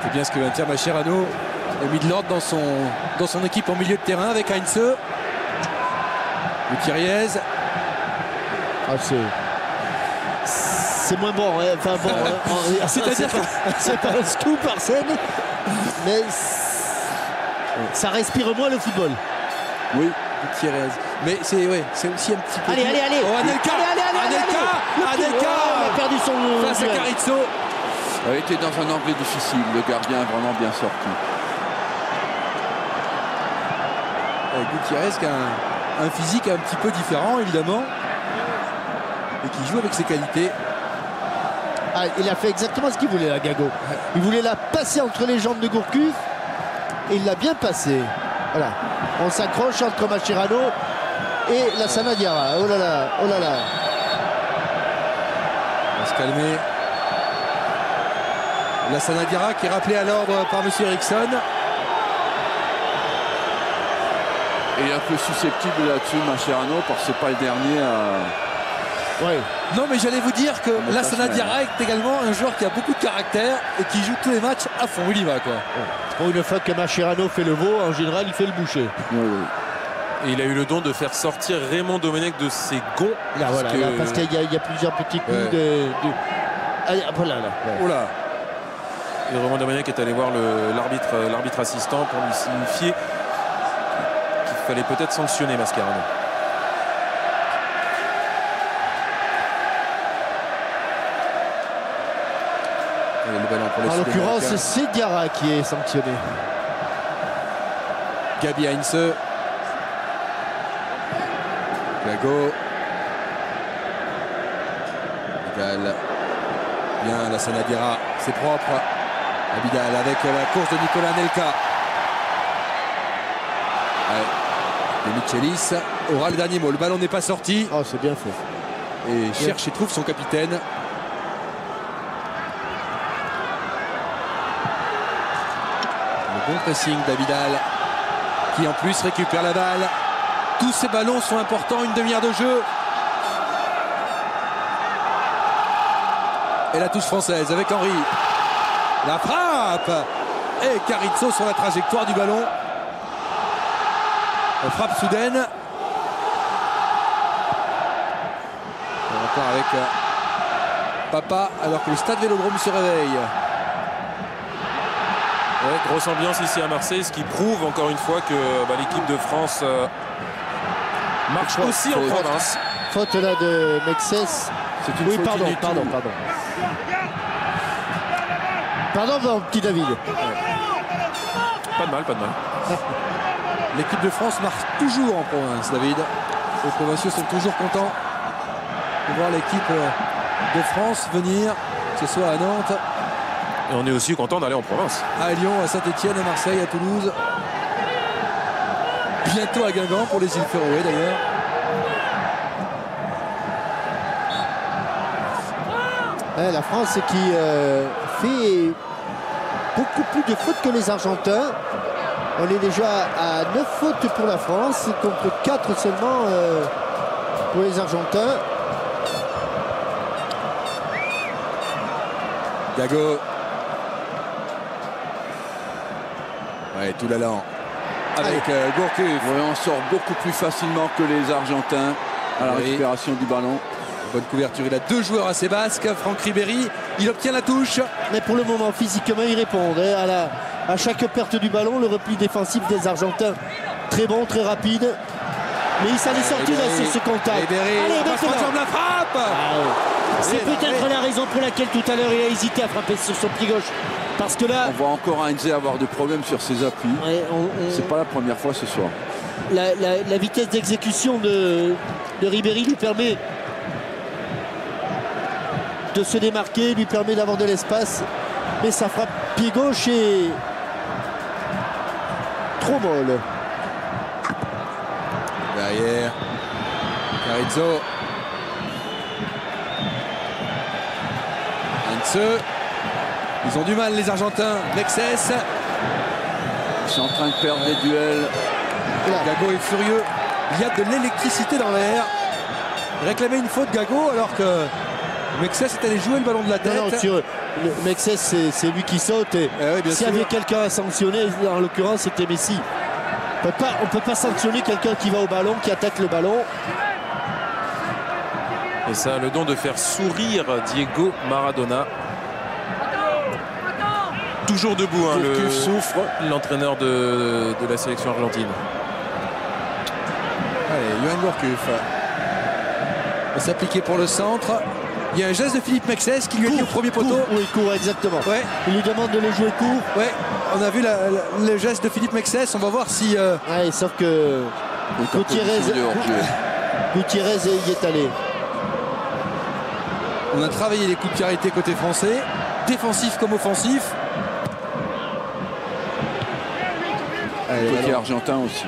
C'est bien ce que vient de faire Mascherano. Il a mis de l'ordre dans son équipe en milieu de terrain avec Heinze. Gutiérrez. Ah, c'est moins bon. Hein. Enfin bon, c'est-à-dire que c'est pas un scoop, Arsène, mais ça respire moins le football. Oui, Gutiérrez. Mais c'est aussi un petit peu. Allez. Oh, Anelka. Anelka Il a perdu son face à duel. Carizzo. Il était dans un angle difficile. Le gardien a vraiment bien sorti. Gutiérrez qui a un physique un petit peu différent, évidemment. Et qui joue avec ses qualités. Ah, il a fait exactement ce qu'il voulait, là, Gago. Il voulait la passer entre les jambes de Gourcuff et il l'a bien passé. Voilà. On s'accroche entre Mascherano et la Sanadiara. Oh là là. On va se calmer. La Sanadiara qui est rappelée à l'ordre par M. Eriksson. Et il est un peu susceptible là-dessus, Mascherano, parce que c'est pas le dernier à... Ouais. Non, mais j'allais vous dire que la Sanadiara est également un joueur qui a beaucoup de caractère et qui joue tous les matchs à fond. Il y va, quoi. Pour une fois que Mascherano fait le veau, en général, il fait le boucher. Oui. Et il a eu le don de faire sortir Raymond Domenech de ses gonds. Là, voilà, parce qu'il y a plusieurs petits coups de... Allez, voilà, là. Ouais. Oh là. Et Raymond Domenech est allé voir l'arbitre assistant pour lui signifier qu'il fallait peut-être sanctionner Mascherano. Le ballon pour les En l'occurrence, Sud-Américains. c'est Diarra qui est sanctionné. Gabi Heinze. Gago. Abidal. Bien la Sanadiara, c'est propre. Abidal avec la course de Nicolas Anelka. De Michelis aura le dernier mot. Le ballon n'est pas sorti. Oh, c'est bien fait. Et cherche et trouve son capitaine. Le bon pressing d'Abidal qui en plus récupère la balle. Tous ces ballons sont importants, une demi-heure de jeu. Et la touche française avec Henry. La frappe. Et Carizzo sur la trajectoire du ballon. La frappe soudaine. On repart avec Papa alors que le stade Vélodrome se réveille. Ouais, grosse ambiance ici à Marseille, ce qui prouve encore une fois que l'équipe de France marche aussi en province. Faute là de Mexès. C'est une Oui, faute pardon, inutile. Pardon, mon petit David. Pas de mal, pas de mal. L'équipe de France marche toujours en province, David. Les provinciaux sont toujours contents de voir l'équipe de France venir, que ce soit à Nantes, Et on est aussi content d'aller en province. à Lyon, à Saint-Etienne, à Marseille, à Toulouse. Bientôt à Guingamp pour les îles Féroé d'ailleurs. La France qui fait beaucoup plus de fautes que les Argentins. On est déjà à 9 fautes pour la France contre 4 seulement pour les Argentins. Gago. Ouais, tout l'allant. Avec Gourcuff. Ouais, on sort beaucoup plus facilement que les Argentins à la Oui. récupération du ballon. Bonne couverture. Il a 2 joueurs assez basques. Franck Ribéry, il obtient la touche. Mais pour le moment, physiquement, ils répondent. À chaque perte du ballon, le repli défensif des Argentins, très bon, très rapide. Mais il s'en est sorti là sur ce contact. Ribéry, Allez, on passe maintenant. par la frappe. C'est Allez, peut-être la raison pour laquelle tout à l'heure il a hésité à frapper sur son pied gauche. Parce que là, On voit encore Heinze avoir des problèmes sur ses appuis. ouais, C'est pas la première fois ce soir. la vitesse d'exécution de Ribéry lui permet de se démarquer, lui permet d'avoir de l'espace. Mais sa frappe pied gauche est trop molle. Derrière, Carrizzo. Heinze. Ils ont du mal, les Argentins. Mexès. Ils sont en train de perdre des duels. Gago est furieux. Il y a de l'électricité dans l'air. Réclamer une faute, Gago, alors que Mexès est allé jouer le ballon de la tête. Non, sur le Mexès, c'est lui qui saute. Et Eh oui, bien s'il y sûr. avait quelqu'un à sanctionner, en l'occurrence, c'était Messi. On ne peut pas sanctionner quelqu'un qui va au ballon, qui attaque le ballon. Et ça a le don de faire sourire Diego Maradona. Toujours debout, hein, Gourcuff souffre. l'entraîneur de la sélection argentine. Allez, Johan Gourcuff va s'appliquer pour le centre. Il y a un geste de Philippe Mexès qui lui a dit au premier poteau. Oui, court, exactement. Ouais, Il lui demande de le jouer court. ouais. On a vu le geste de Philippe Mexès. On va voir si Ouais, sauf que Donc, en Gutiérrez, position de hors-jeu. Gutiérrez y est allé. on a travaillé les coups de pied arrêtés côté français, défensif comme offensif. Allez, Côté alors, argentin aussi.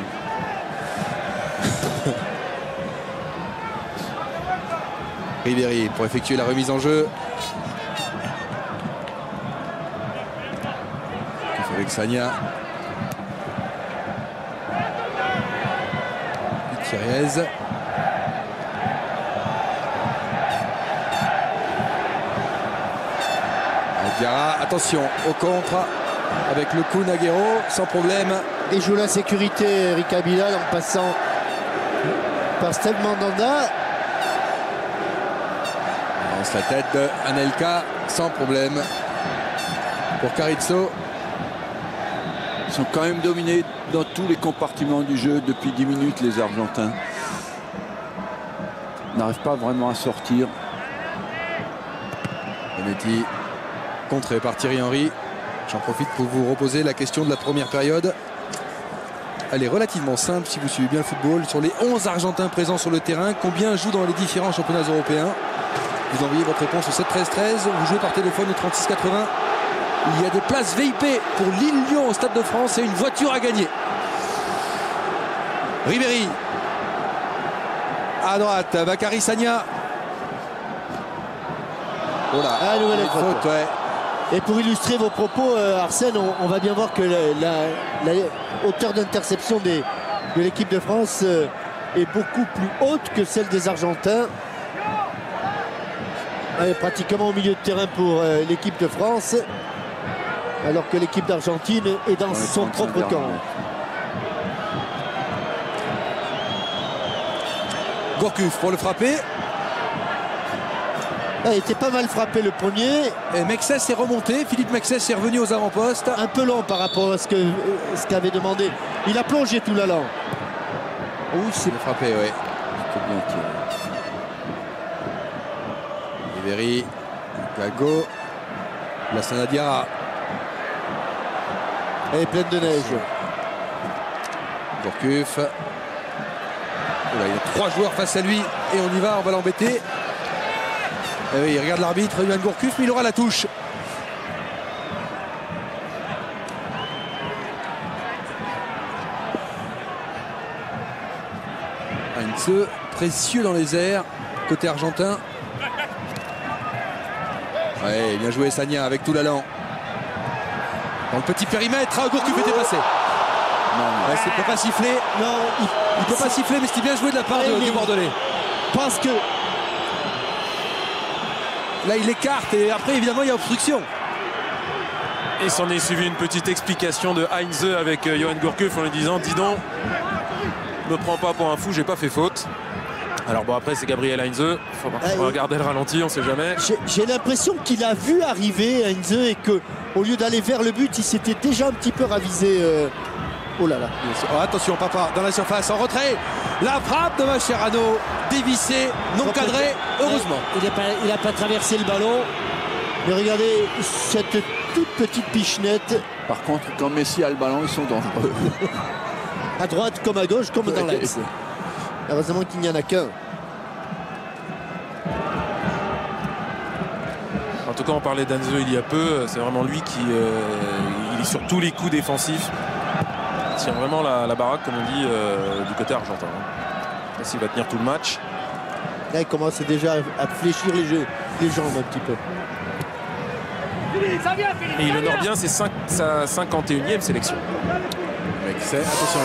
Ribéry pour effectuer la remise en jeu. Avec Sagna. Gutiérrez. Diarra, attention au contre avec le coup Naguero sans problème. Et joue la sécurité, Rika Bilal, en passant par Steve Mandanda. On lance la tête de Anelka sans problème pour Carrizzo. Ils sont quand même dominés dans tous les compartiments du jeu depuis 10 minutes, les Argentins. Ils n'arrivent pas vraiment à sortir. Benetti contré par Thierry Henry. J'en profite pour vous reposer la question de la première période. Elle est relativement simple si vous suivez bien le football. Sur les 11 Argentins présents sur le terrain, combien jouent dans les différents championnats européens? Vous envoyez votre réponse au 7-13-13. Vous jouez par téléphone au 36-80. Il y a des places VIP pour Lille-Lyon au Stade de France et une voiture à gagner. Ribéry. À droite, Bakary Sagna. Oh là, Ah, nouvelle une faute. faute, ouais. Et pour illustrer vos propos, Arsène, on va bien voir que la hauteur d'interception de l'équipe de France est beaucoup plus haute que celle des Argentins. Pratiquement au milieu de terrain pour l'équipe de France, alors que l'équipe d'Argentine est dans Dans les son 35 propre camp. derniers. Gourcuff pour le frapper. Il était pas mal frappé le premier, Et Mexès est remonté. Philippe Mexès est revenu aux avant-postes. un peu long par rapport à ce qu'avait demandé. Il a plongé tout l'allant. Oui, c'est Le frappé, oui. C'était bien tiré. Ribéry, Gago, Lassana Diarra. Elle est pleine de neige. Gourcuff. Voilà, il y a 3 joueurs face à lui et on y va, on va l'embêter. Et oui, il regarde l'arbitre, Yoann Gourcuff, mais il aura la touche. Heinze, précieux dans les airs, côté argentin. Ouais, bien joué Sagna avec tout l'allant. Dans le petit périmètre, Gourcuff était passé. Ouais, il ne peut pas siffler. Non, Il ne peut pas siffler, mais c'était bien joué de la part du Bordelais. Parce que là, il écarte et après, évidemment, il y a obstruction. Et s'en est suivi une petite explication de Heinze avec Yoann Gourcuff en lui disant: dis donc, me prends pas pour un fou, j'ai pas fait faute. Alors bon, après c'est Gabriel Heinze, faut regarder le ralenti, on sait jamais. J'ai l'impression qu'il a vu arriver Heinze et qu'au lieu d'aller vers le but, il s'était déjà un petit peu ravisé. Oh là là. Oh, attention, papa, dans la surface, en retrait. La frappe de Mascherano, dévissée, non cadrée, heureusement. Il n'a pas traversé le ballon. Mais regardez cette toute petite pichenette. Par contre, quand Messi a le ballon, ils sont dangereux. À droite comme à gauche, comme dans l'axe. Heureusement qu'il n'y en a qu'un. En tout cas, on parlait d'Heinze il y a peu. C'est vraiment lui qui il est sur tous les coups défensifs. Il tient vraiment la baraque, comme on dit, du côté argentin. Je sais pas s'il va tenir tout le match. Là, il commence déjà à fléchir les jambes un petit peu. Et il honore bien sa 51e sélection. Attention,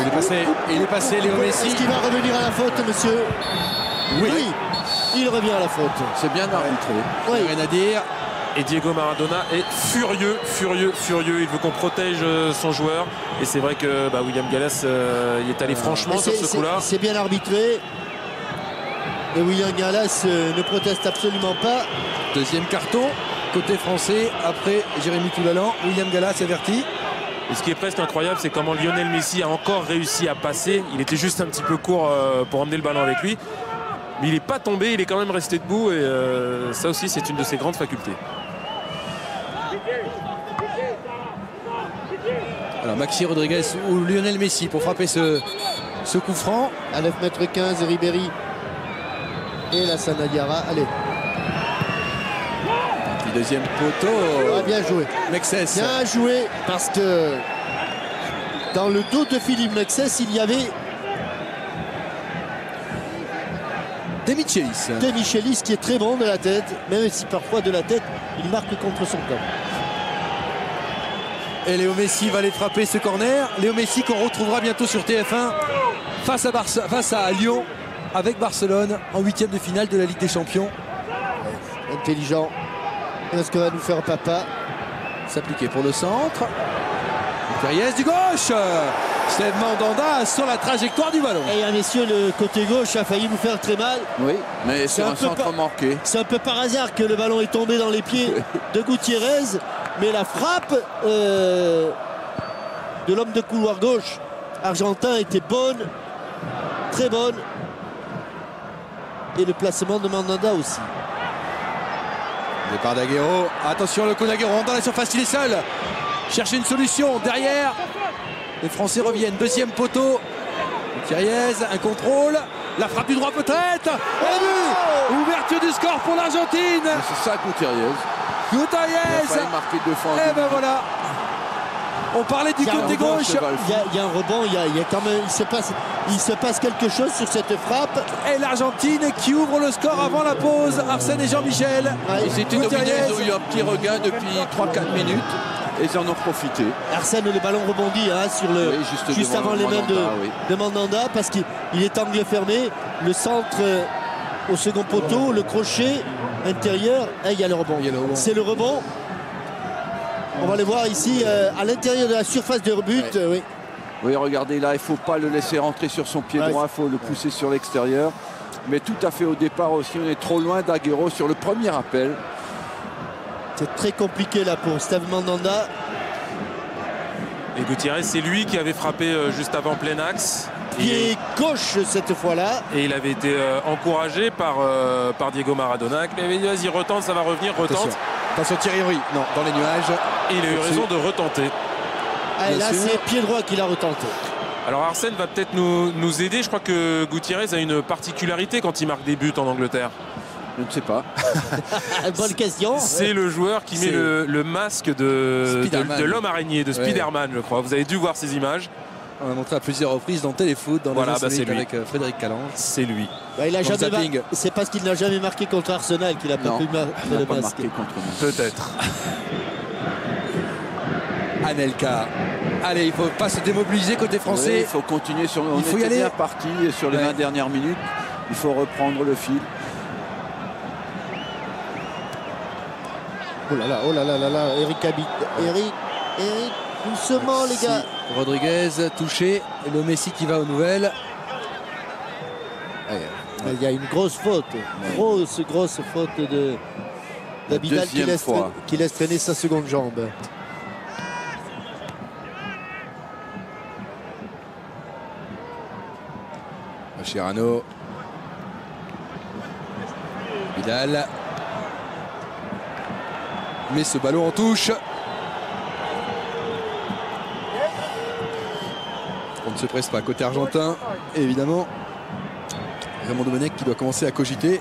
il est passé, Léo Messi. Est-ce qu'il va revenir à la faute, monsieur? Oui. Il revient à la faute. C'est bien arbitré. Oui. Rien à dire. Et Diego Maradona est furieux. Il veut qu'on protège son joueur. Et c'est vrai que William Gallas il est allé franchement sur ce coup-là. C'est bien arbitré. Et William Gallas ne proteste absolument pas. Deuxième carton, côté français, après Jérémy Toulalan. William Gallas averti. Et ce qui est presque incroyable, c'est comment Lionel Messi a encore réussi à passer. Il était juste un petit peu court pour emmener le ballon avec lui. Mais il n'est pas tombé, il est quand même resté debout. Et ça aussi, c'est une de ses grandes facultés. Alors Maxi Rodriguez ou Lionel Messi pour frapper ce coup franc. À 9,15 m, Ribéry et Lassana Diarra. Allez. Deuxième poteau. Bien joué. Mexès. Bien joué parce que dans le dos de Philippe Mexès, il y avait De Michelis. De Michelis qui est très bon de la tête, même si parfois de la tête, il marque contre son camp. Et Léo Messi va aller frapper ce corner. Léo Messi qu'on retrouvera bientôt sur TF1 face à Lyon avec Barcelone en 8e de finale de la Ligue des Champions. Intelligent. Est-ce que va nous faire papa? S'appliquer pour le centre. Thériès du gauche. Steve Mandanda sur la trajectoire du ballon. Et messieurs, le côté gauche a failli nous faire très mal. Oui, mais c'est un centre manqué. C'est un peu par hasard que le ballon est tombé dans les pieds de Gutiérrez. Mais la frappe de l'homme de couloir gauche argentin était bonne, très bonne. Et le placement de Mandanda aussi. Départ d'Aguero. Attention, le coup d'Aguero dans la surface, il est seul. Chercher une solution derrière. Les Français reviennent. Deuxième poteau. Thériez, un contrôle. La frappe du droit peut-être. Ouverture du score pour l'Argentine. C'est ça, Gutiérrez. Gutiérrez. Il a failli marquer 2 fois. Et ben voilà. On parlait du côté gauche. Il y a un rebond, il y a quand même, il se passe quelque chose sur cette frappe. Et l'Argentine qui ouvre le score avant la pause. Arsène et Jean-Michel. C'était dominé, ils ont eu un petit regain depuis 3-4 minutes. Et ils en ont profité. Arsène, le ballon rebondit sur le, juste avant les mains de Mandanda parce qu'il est angle fermé. Le centre au second poteau, le crochet intérieur. Et il y a le rebond. C'est le rebond. On va les voir ici à l'intérieur de la surface de but. Oui, regardez là, il ne faut pas le laisser rentrer sur son pied droit, il faut le pousser sur l'extérieur. Mais tout à fait au départ aussi, on est trop loin d'Aguero sur le premier appel. C'est très compliqué là pour Steve Mandanda. Et Gutiérrez, c'est lui qui avait frappé juste avant plein axe. pied gauche cette fois-là. Et il avait été encouragé par Diego Maradona qui lui avait dit vas-y retente, ça va revenir, retente. Attention Thierry Henry, non, dans les nuages. Et il a eu raison de retenter. Ah, et là c'est pied droit qu'il a retenté. Alors Arsène va peut-être nous aider. Je crois que Gutiérrez a une particularité quand il marque des buts en Angleterre. Je ne sais pas. Bonne question. C'est le joueur qui met le masque de l'homme araignée, de Spider-Man, je crois. Vous avez dû voir ces images. On a montré à plusieurs reprises dans Téléfoot, dans voilà, les avec Frédéric Caland. C'est lui. Bah, c'est parce qu'il n'a jamais marqué contre Arsenal qu'il a pas pu marquer le masque. Contre nous. Peut-être. Anelka. Allez, il ne faut pas se démobiliser côté français. Oui, il faut continuer sur. On faut y était aller. bien parti sur les 20 dernières minutes. Il faut reprendre le fil. Oh là là, Eric Habit. Eric, doucement les gars. Rodriguez touché. Et le Messi qui va aux nouvelles. Il y a une grosse faute. Grosse faute d'Abidal qui laisse traîner sa seconde jambe. Mascherano. Vidal. Mais ce ballon en touche. On ne se presse pas côté argentin. Et évidemment, Raymond Domenech qui doit commencer à cogiter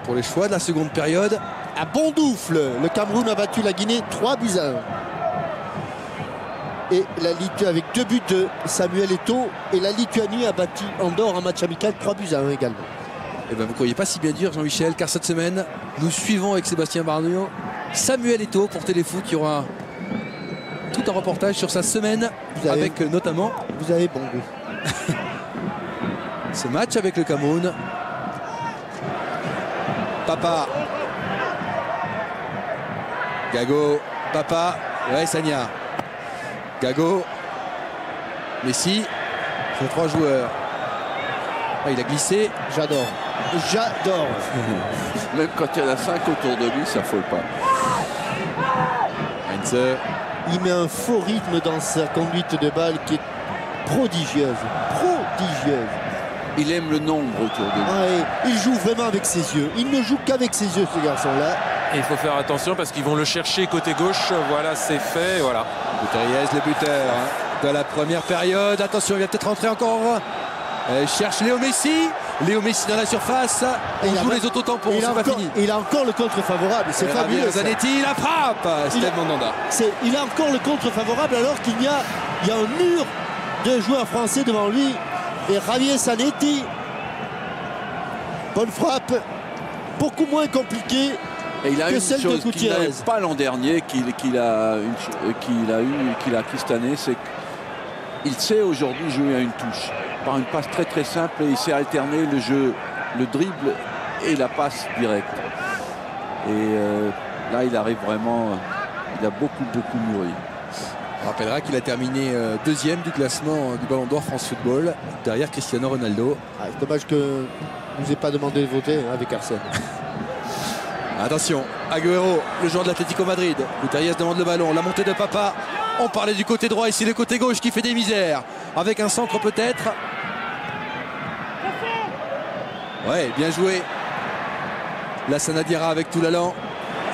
pour les choix de la seconde période. À Bondoufle, le Cameroun a battu la Guinée 3-1. Et la Lituanie avec 2 buts de Samuel Eto'o. Et la Lituanie a battu Andorre en match amical 3-1 également. Et ben vous ne croyez pas si bien dire Jean-Michel, car cette semaine nous suivons avec Sébastien Barnio Samuel Eto'o pour Téléfoot qui aura tout un reportage sur sa semaine avec notamment vous avez bon goût. ce match avec le Cameroun. Papa Gago, Papa, ouais Sagna, Gago, Messi, ces 3 joueurs. Ah, il a glissé. J'adore. Même quand il y en a 5 autour de lui, ça ne folle pas. Heinze. Il met un faux rythme dans sa conduite de balle qui est prodigieuse. Il aime le nombre autour de lui. Ouais, il joue vraiment avec ses yeux. Il ne joue qu'avec ses yeux, ce garçon-là. Et il faut faire attention parce qu'ils vont le chercher côté gauche. Voilà, c'est fait. Voilà. Gutiérrez, le buteur de la première période. Attention, il va peut-être rentrer encore. Cherche Léo Messi. Léo Messi dans la surface. On joue les autotampons, c'est pas fini. Il a encore le contre favorable. C'est fabuleux. Zanetti, la frappe. Steve Mandanda. Il a encore le contre favorable alors qu'il y a un mur de joueurs français devant lui. Et Javier Zanetti. Bonne frappe. Beaucoup moins compliquée que celle de Gutiérrez. Pas l'an dernier qu'il a acquis cette année, c'est qu'il sait aujourd'hui jouer à une touche. Par une passe très très simple et il sait alterner le jeu, le dribble et la passe directe. Et là il arrive vraiment, il a beaucoup mûri. On rappellera qu'il a terminé 2e du classement du Ballon d'Or France Football derrière Cristiano Ronaldo. C'est dommage que ne nous ait pas demandé de voter avec Arsène. Attention, Agüero, le joueur de l'Atlético Madrid. Gutiérrez demande le ballon, la montée de Papa. On parlait du côté droit, ici le côté gauche qui fait des misères. Avec un centre peut-être. Ouais, bien joué. La Sanadira avec tout l'allant.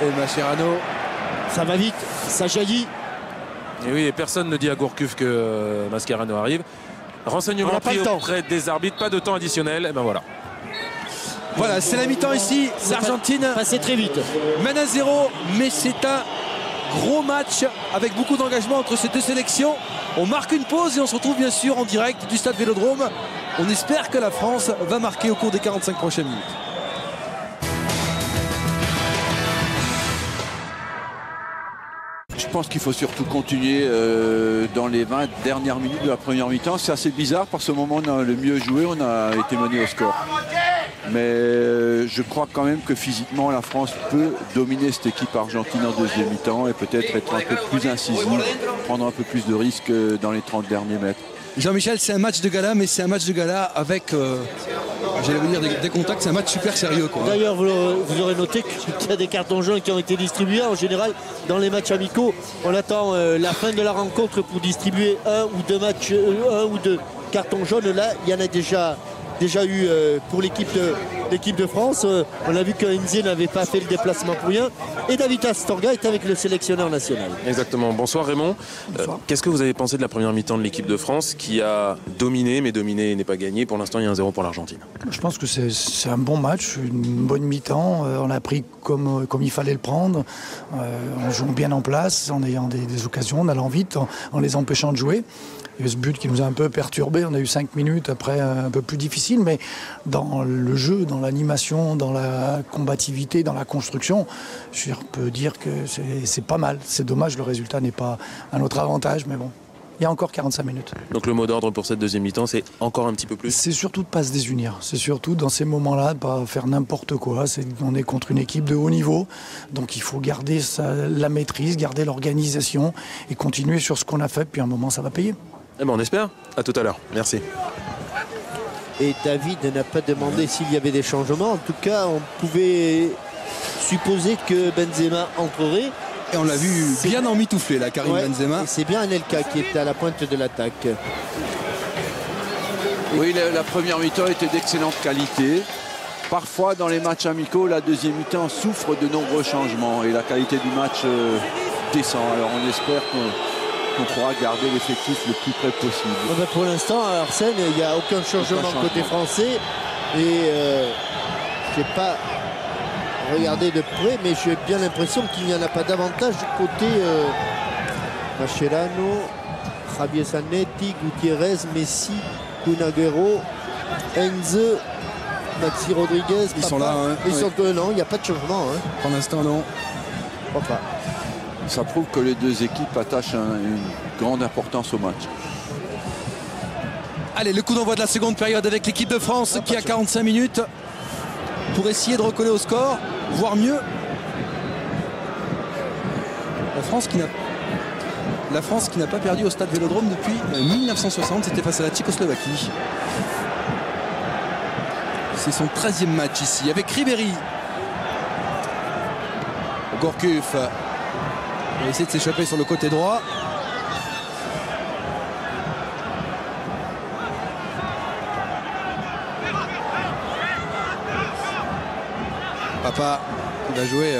Et Mascherano. Ça va vite, ça jaillit. Et oui, et personne ne dit à Gourcuff que Mascherano arrive. Renseignement pris auprès des arbitres, pas de temps additionnel. Et ben voilà. Voilà, c'est la mi-temps ici. L'Argentine passé très vite. Mène à 0, mais c'est un gros match avec beaucoup d'engagement entre ces deux sélections. On marque une pause et on se retrouve bien sûr en direct du stade Vélodrome. On espère que la France va marquer au cours des 45 prochaines minutes. Je pense qu'il faut surtout continuer dans les 20 dernières minutes de la première mi-temps. C'est assez bizarre parce qu'au moment où on a le mieux joué, on a été mené au score. Mais je crois quand même que physiquement la France peut dominer cette équipe argentine en deuxième mi-temps et peut-être être un peu plus incisive, prendre un peu plus de risques dans les 30 derniers mètres. Jean-Michel, c'est un match de gala, mais c'est un match de gala avec, j'allais vous dire, des contacts. C'est un match super sérieux, quoi. D'ailleurs, vous aurez noté qu'il y a des cartons jaunes qui ont été distribués. En général, dans les matchs amicaux, on attend la fin de la rencontre pour distribuer un ou deux cartons jaunes. Là, il y en a déjà eu pour l'équipe de France. On a vu que Heinze n'avait pas fait le déplacement pour rien. Et David Astorga est avec le sélectionneur national. Exactement. Bonsoir Raymond. Qu'est-ce que vous avez pensé de la première mi-temps de l'équipe de France qui a dominé, mais dominé n'est pas gagné. Pour l'instant, il y a 1-0 pour l'Argentine. Je pense que c'est un bon match, une bonne mi-temps. On a pris comme il fallait le prendre. On joue bien en place, en ayant des occasions, en allant vite, en les empêchant de jouer. Il y a eu ce but qui nous a un peu perturbé. On a eu 5 minutes après un peu plus difficile, mais dans le jeu, dans l'animation, dans la combativité, dans la construction, je peux dire que c'est pas mal. C'est dommage, le résultat n'est pas à notre avantage, mais bon. Il y a encore 45 minutes. Donc le mot d'ordre pour cette deuxième mi-temps, c'est encore un petit peu plus. C'est surtout de ne pas se désunir. C'est surtout dans ces moments-là de ne pas faire n'importe quoi. On est contre une équipe de haut niveau. Donc il faut garder la maîtrise, garder l'organisation et continuer sur ce qu'on a fait. Puis à un moment, ça va payer. Eh ben on espère. À tout à l'heure. Merci. Et David n'a pas demandé s'il y avait des changements. En tout cas, on pouvait supposer que Benzema entrerait. Et on l'a vu bien emmitouflé, là, Karim Benzema. C'est bien Anelka qui est à la pointe de l'attaque. Oui, la première mi-temps était d'excellente qualité. Parfois, dans les matchs amicaux, la deuxième mi-temps souffre de nombreux changements et la qualité du match descend. Alors on espère qu'on pourra garder l'effectif le plus près possible. Bon ben pour l'instant, à Arsène, il n'y a aucun changement côté français. Et je n'ai pas regardé de près, mais j'ai bien l'impression qu'il n'y en a pas davantage du côté Mascherano, Javier Zanetti, Gutiérrez, Messi, Kun Agüero, Heinze, Maxi Rodriguez. Ils sont là. Hein, ils sont non, il n'y a pas de changement. Hein. Pour l'instant, non. Je crois pas. Ça prouve que les deux équipes attachent une grande importance au match. Allez, le coup d'envoi de la seconde période avec l'équipe de France qui a 45 minutes pour essayer de recoller au score, voire mieux. La France qui n'a pas perdu au stade Vélodrome depuis 1960, c'était face à la Tchécoslovaquie. C'est son 13e match ici avec Ribéry. Gourcuff va essayer de s'échapper sur le côté droit. Papa qui va jouer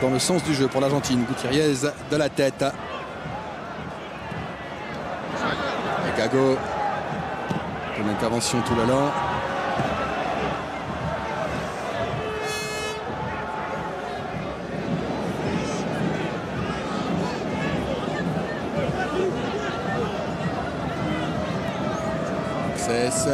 dans le sens du jeu pour l'Argentine. Gutiérrez de la tête. Et Gago. Une intervention tout l'allant. Access.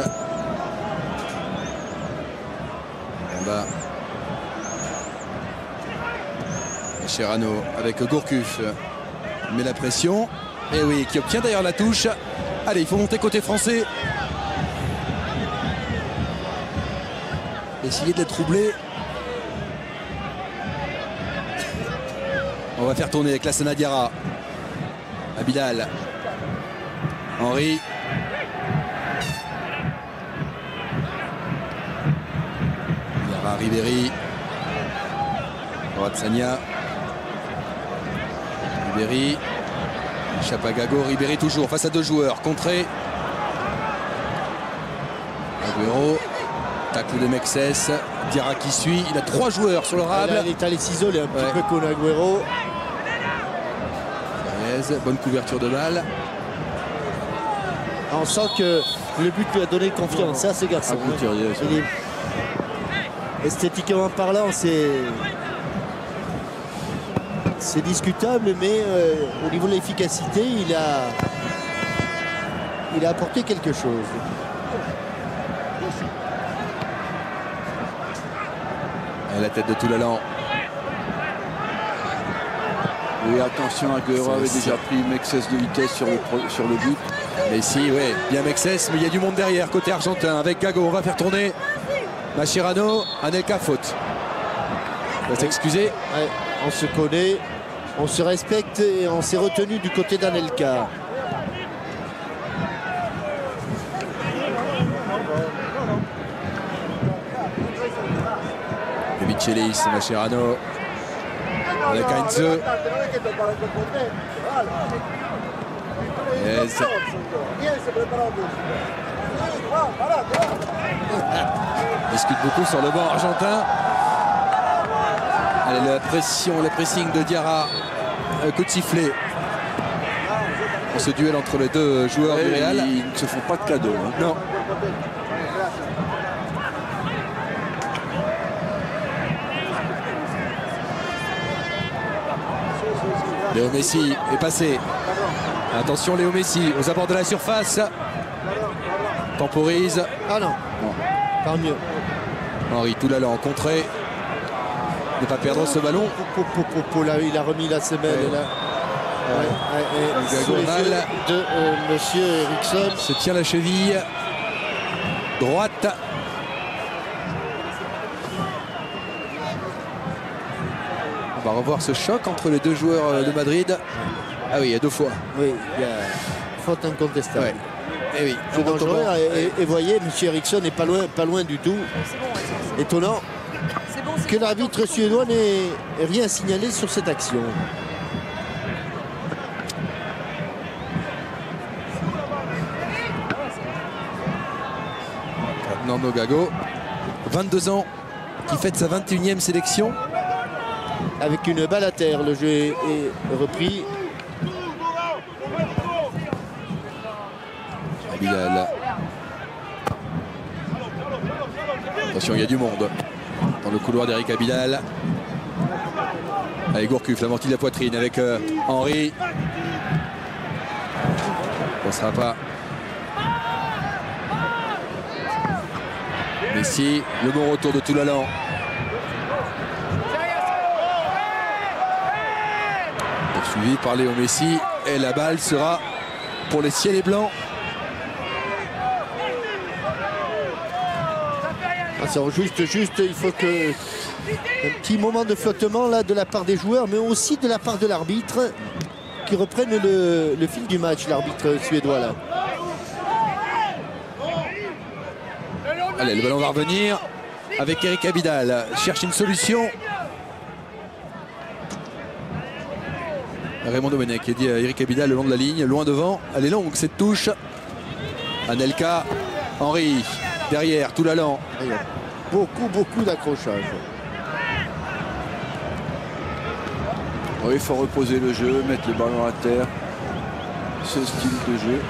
Mascherano avec Gourcuff met la pression et oui, qui obtient d'ailleurs la touche. Allez, il faut monter côté français, essayer de les troubler. On va faire tourner avec Lassana Diarra. Bilal, Henry, Diarra, Ribéry, droite Sagna, Ribéry, Chapagago, Ribéry toujours face à deux joueurs, contré. Agüero, tacle de Mexès, Diarra qui suit, il a trois joueurs sur le rable. Il est allé s'isoler un petit peu con Agüero. Bonne couverture de balle. On sent que le but lui a donné confiance à ce garçon. Esthétiquement parlant, c'est discutable, mais au niveau de l'efficacité, il a apporté quelque chose. Et la tête de Toulalan. Oui, attention, Agüero avait déjà pris Mexès de vitesse sur le but. Mais si, oui, bien Mexès, mais il y a du monde derrière, côté argentin, avec Gago. On va faire tourner Mascherano, Anelka, faute. On va s'excuser. Ouais, on se connaît, on se respecte et on s'est retenu du côté d'Anelka. Michelis, Mascherano. Avec Heinze. Yes. Discute beaucoup sur le banc argentin. Allez, la pression, le pressing de Diarra. Un coup de sifflet. Pour ce duel entre les deux joueurs du Real. Ils ne se font pas de cadeaux. Hein. Non. Léo Messi est passé. Attention, Léo Messi aux abords de la surface. Temporise. Ah non, tant mieux. Henri Toulalan en contrée. Ne pas perdre ce ballon. Là, il a remis la semelle. Là. Sous les yeux de monsieur Eriksson. Se tient la cheville droite. On va revoir ce choc entre les deux joueurs de Madrid. Ah oui, il y a 2 fois. Oui, il y a faute incontestable. Ouais. Et oui, c'est dangereux. Et voyez, monsieur Eriksson n'est pas loin du tout. Étonnant que l'arbitre suédois n'ait rien signalé sur cette action. Fernando Gago, 22 ans, qui fête sa 21e sélection. Avec une balle à terre, le jeu est repris. Abidal. Attention, il y a du monde dans le couloir d'Eric Abidal. Allez, Gourcuff, la mortie de la poitrine avec Henri. Ça ne sera pas. Messi, le bon retour de Toulalan. Poursuivi par Léo Messi. Et la balle sera pour les ciels et blancs. Juste, il faut que un petit moment de flottement là de la part des joueurs, mais aussi de la part de l'arbitre qui reprenne le fil du match, l'arbitre suédois là. Allez, le ballon va revenir avec Eric Abidal. Cherche une solution. Raymond Domenech qui dit à Eric Abidal le long de la ligne, loin devant. Elle est longue cette touche. Anelka, Henri, derrière, Toulalan. Il y a beaucoup d'accrochage. Oui, il faut reposer le jeu, mettre le ballon à terre. Ce style de jeu.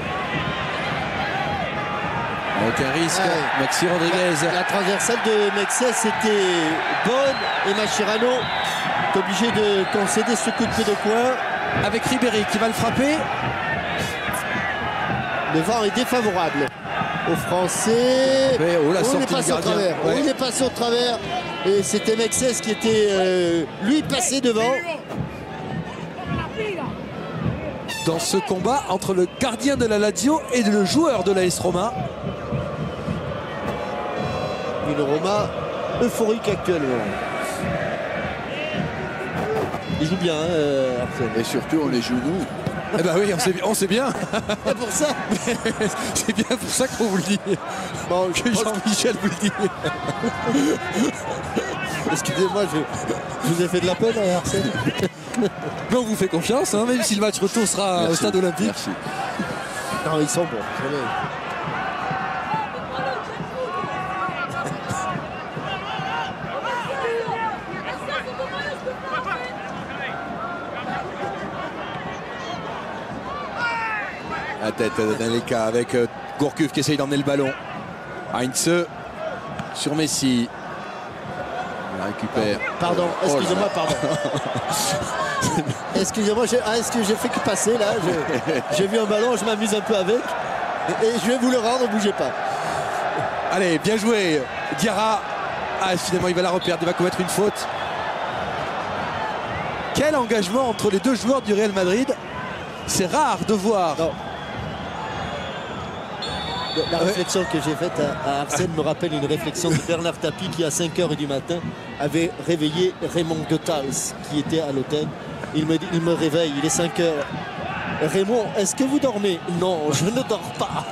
Aucun risque. Ouais. Maxi Rodriguez. La transversale de Mexès était bonne et Mascherano est obligé de concéder ce coup de pied de coin. Avec Ribéry qui va le frapper. Le vent est défavorable aux Français. Mais, oh, la il est passé au travers. Ouais. Il est passé au travers. Et c'était Mexès qui était lui passé devant. Dans ce combat entre le gardien de la Lazio et le joueur de l'AS Roma. Une Roma euphorique actuellement. Il joue bien, Arsène. Et surtout, on les joue nous. Eh ben oui, on sait bien. C'est pour ça. C'est bien pour ça qu'on vous le dit. Bon, que Jean-Michel vous le dit. Excusez-moi, je vous ai fait de la peine, Arsène. Mais on vous fait confiance, hein, même si le match retour sera au stade olympique. Merci. Non, ils sont bons. La tête d'Anelka avec Gourcuff qui essaye d'emmener le ballon. Heinze sur Messi. Il récupère. Pardon, excusez-moi, pardon. Excusez-moi, est-ce que j'ai fait que passer là? J'ai vu un ballon, je m'amuse un peu avec. Et je vais vous le rendre, bougez pas. Allez, bien joué. Diarra. Ah, finalement, il va la reperdre, il va commettre une faute. Quel engagement entre les deux joueurs du Real Madrid. C'est rare de voir. Non. La réflexion que j'ai faite à Arsène me rappelle une réflexion de Bernard Tapie qui à 5h du matin avait réveillé Raymond Goethals qui était à l'hôtel. Il me réveille, il est 5h. Raymond, est-ce que vous dormez? Non, je ne dors pas.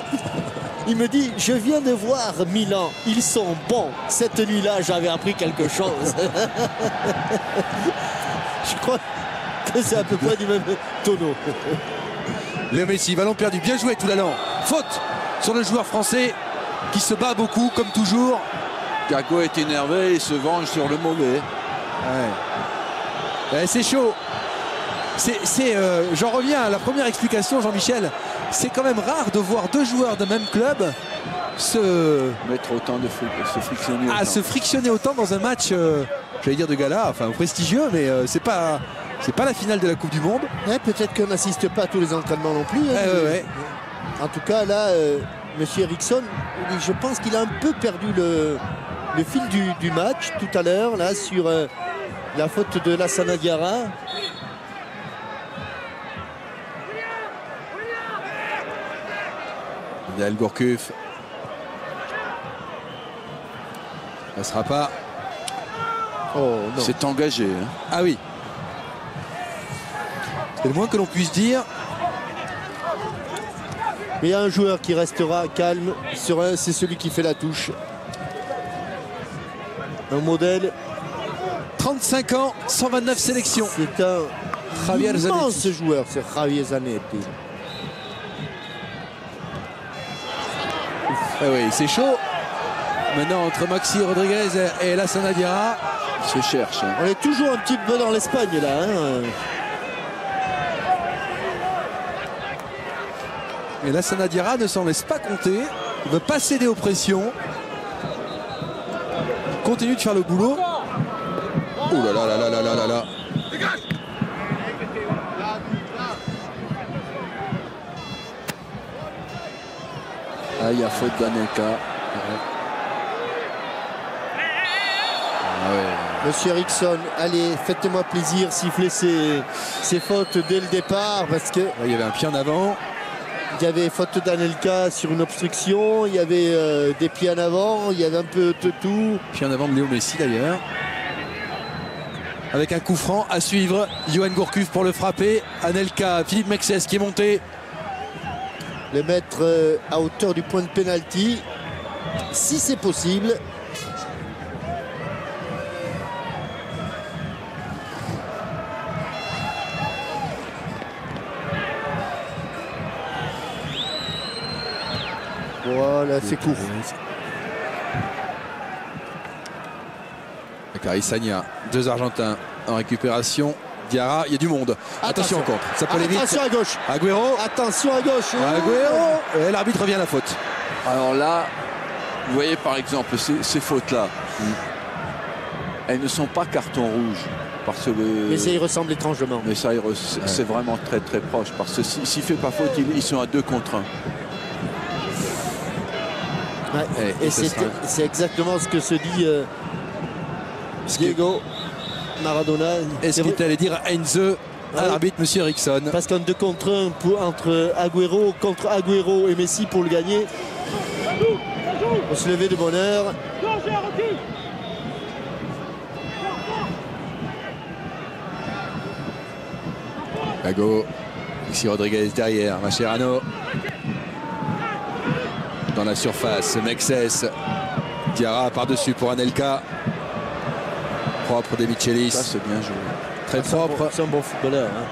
Il me dit, je viens de voir Milan, ils sont bons. Cette nuit-là, j'avais appris quelque chose. Je crois que c'est à peu près du même tonneau. Léo Messi, ballon perdu, bien joué Toulalan. Faute sur le joueur français qui se bat beaucoup comme toujours. Gago est énervé et se venge sur le mauvais. Ouais. C'est chaud. J'en reviens à la première explication, Jean-Michel. C'est quand même rare de voir deux joueurs d'un même club mettre autant de se frictionner. Se frictionner autant dans un match, j'allais dire de gala, enfin prestigieux, mais c'est pas la finale de la Coupe du Monde. Ouais, peut-être qu'on n'assiste pas à tous les entraînements non plus. Ouais. En tout cas, là, monsieur Eriksson, je pense qu'il a un peu perdu le fil du match tout à l'heure, là, sur la faute de Lassana Diarra. Daniel Gourcuff. Ça ne sera pas. Oh non. C'est engagé. Hein. Ah oui. C'est le moins que l'on puisse dire. Mais il y a un joueur qui restera calme, serein, c'est celui qui fait la touche. Un modèle. 35 ans, 129 sélections. C'est un Javier immense Zanetti. joueur, c'est Javier Zanetti. Ah oui, c'est chaud. Maintenant, entre Maxi Rodriguez et Lassana Diarra. Se cherche. Hein. On est toujours un petit peu dans l'Espagne, là. Hein. Et Lassana Diarra ne s'en laisse pas compter. Il ne veut pas céder aux pressions. Il continue de faire le boulot. Oh là là là là là là là là. Ah, il y a faute d'Anelka. Ah ouais. Monsieur Eriksson, allez, faites-moi plaisir, sifflez ces fautes dès le départ, parce que Là, il y avait un pied en avant. il y avait faute d'Anelka sur une obstruction, il y avait des pieds en avant, il y avait un peu de tout. Pied en avant de Léo Messi d'ailleurs. Avec un coup franc à suivre. Yoann Gourcuff pour le frapper. Anelka, Philippe Mexès qui est monté. Le mettre à hauteur du point de pénalty, si c'est possible. Voilà, c'est court. Carissagna, deux Argentins en récupération. Diarra, il y a du monde. Attention encore, ça peut aller vite. Attention à gauche. Agüero. Attention à gauche. Agüero. Et l'arbitre revient à la faute. Alors là, vous voyez par exemple ces fautes-là, elles ne sont pas carton rouge. Parce que Mais ça y ressemble étrangement. Mais ça, c'est vraiment très très proche. Parce que s'il ne fait pas faute, ils sont à 2 contre 1. Ouais, et ce sera- c'est exactement ce que se dit Diego Maradona. Est-ce qu'il allait dire Heinze à l'arbitre, monsieur Eriksson? Parce qu'un 2 contre 1 entre Agüero et Messi pour le gagner. On se levait de bonne heure. Gago, Maxi Rodriguez derrière, Mascherano. Dans la surface, Mexès. Diarra par-dessus pour Anelka. Propre de Michelis. Ça, c'est bien joué. Très propre. C'est un bon footballeur. Hein.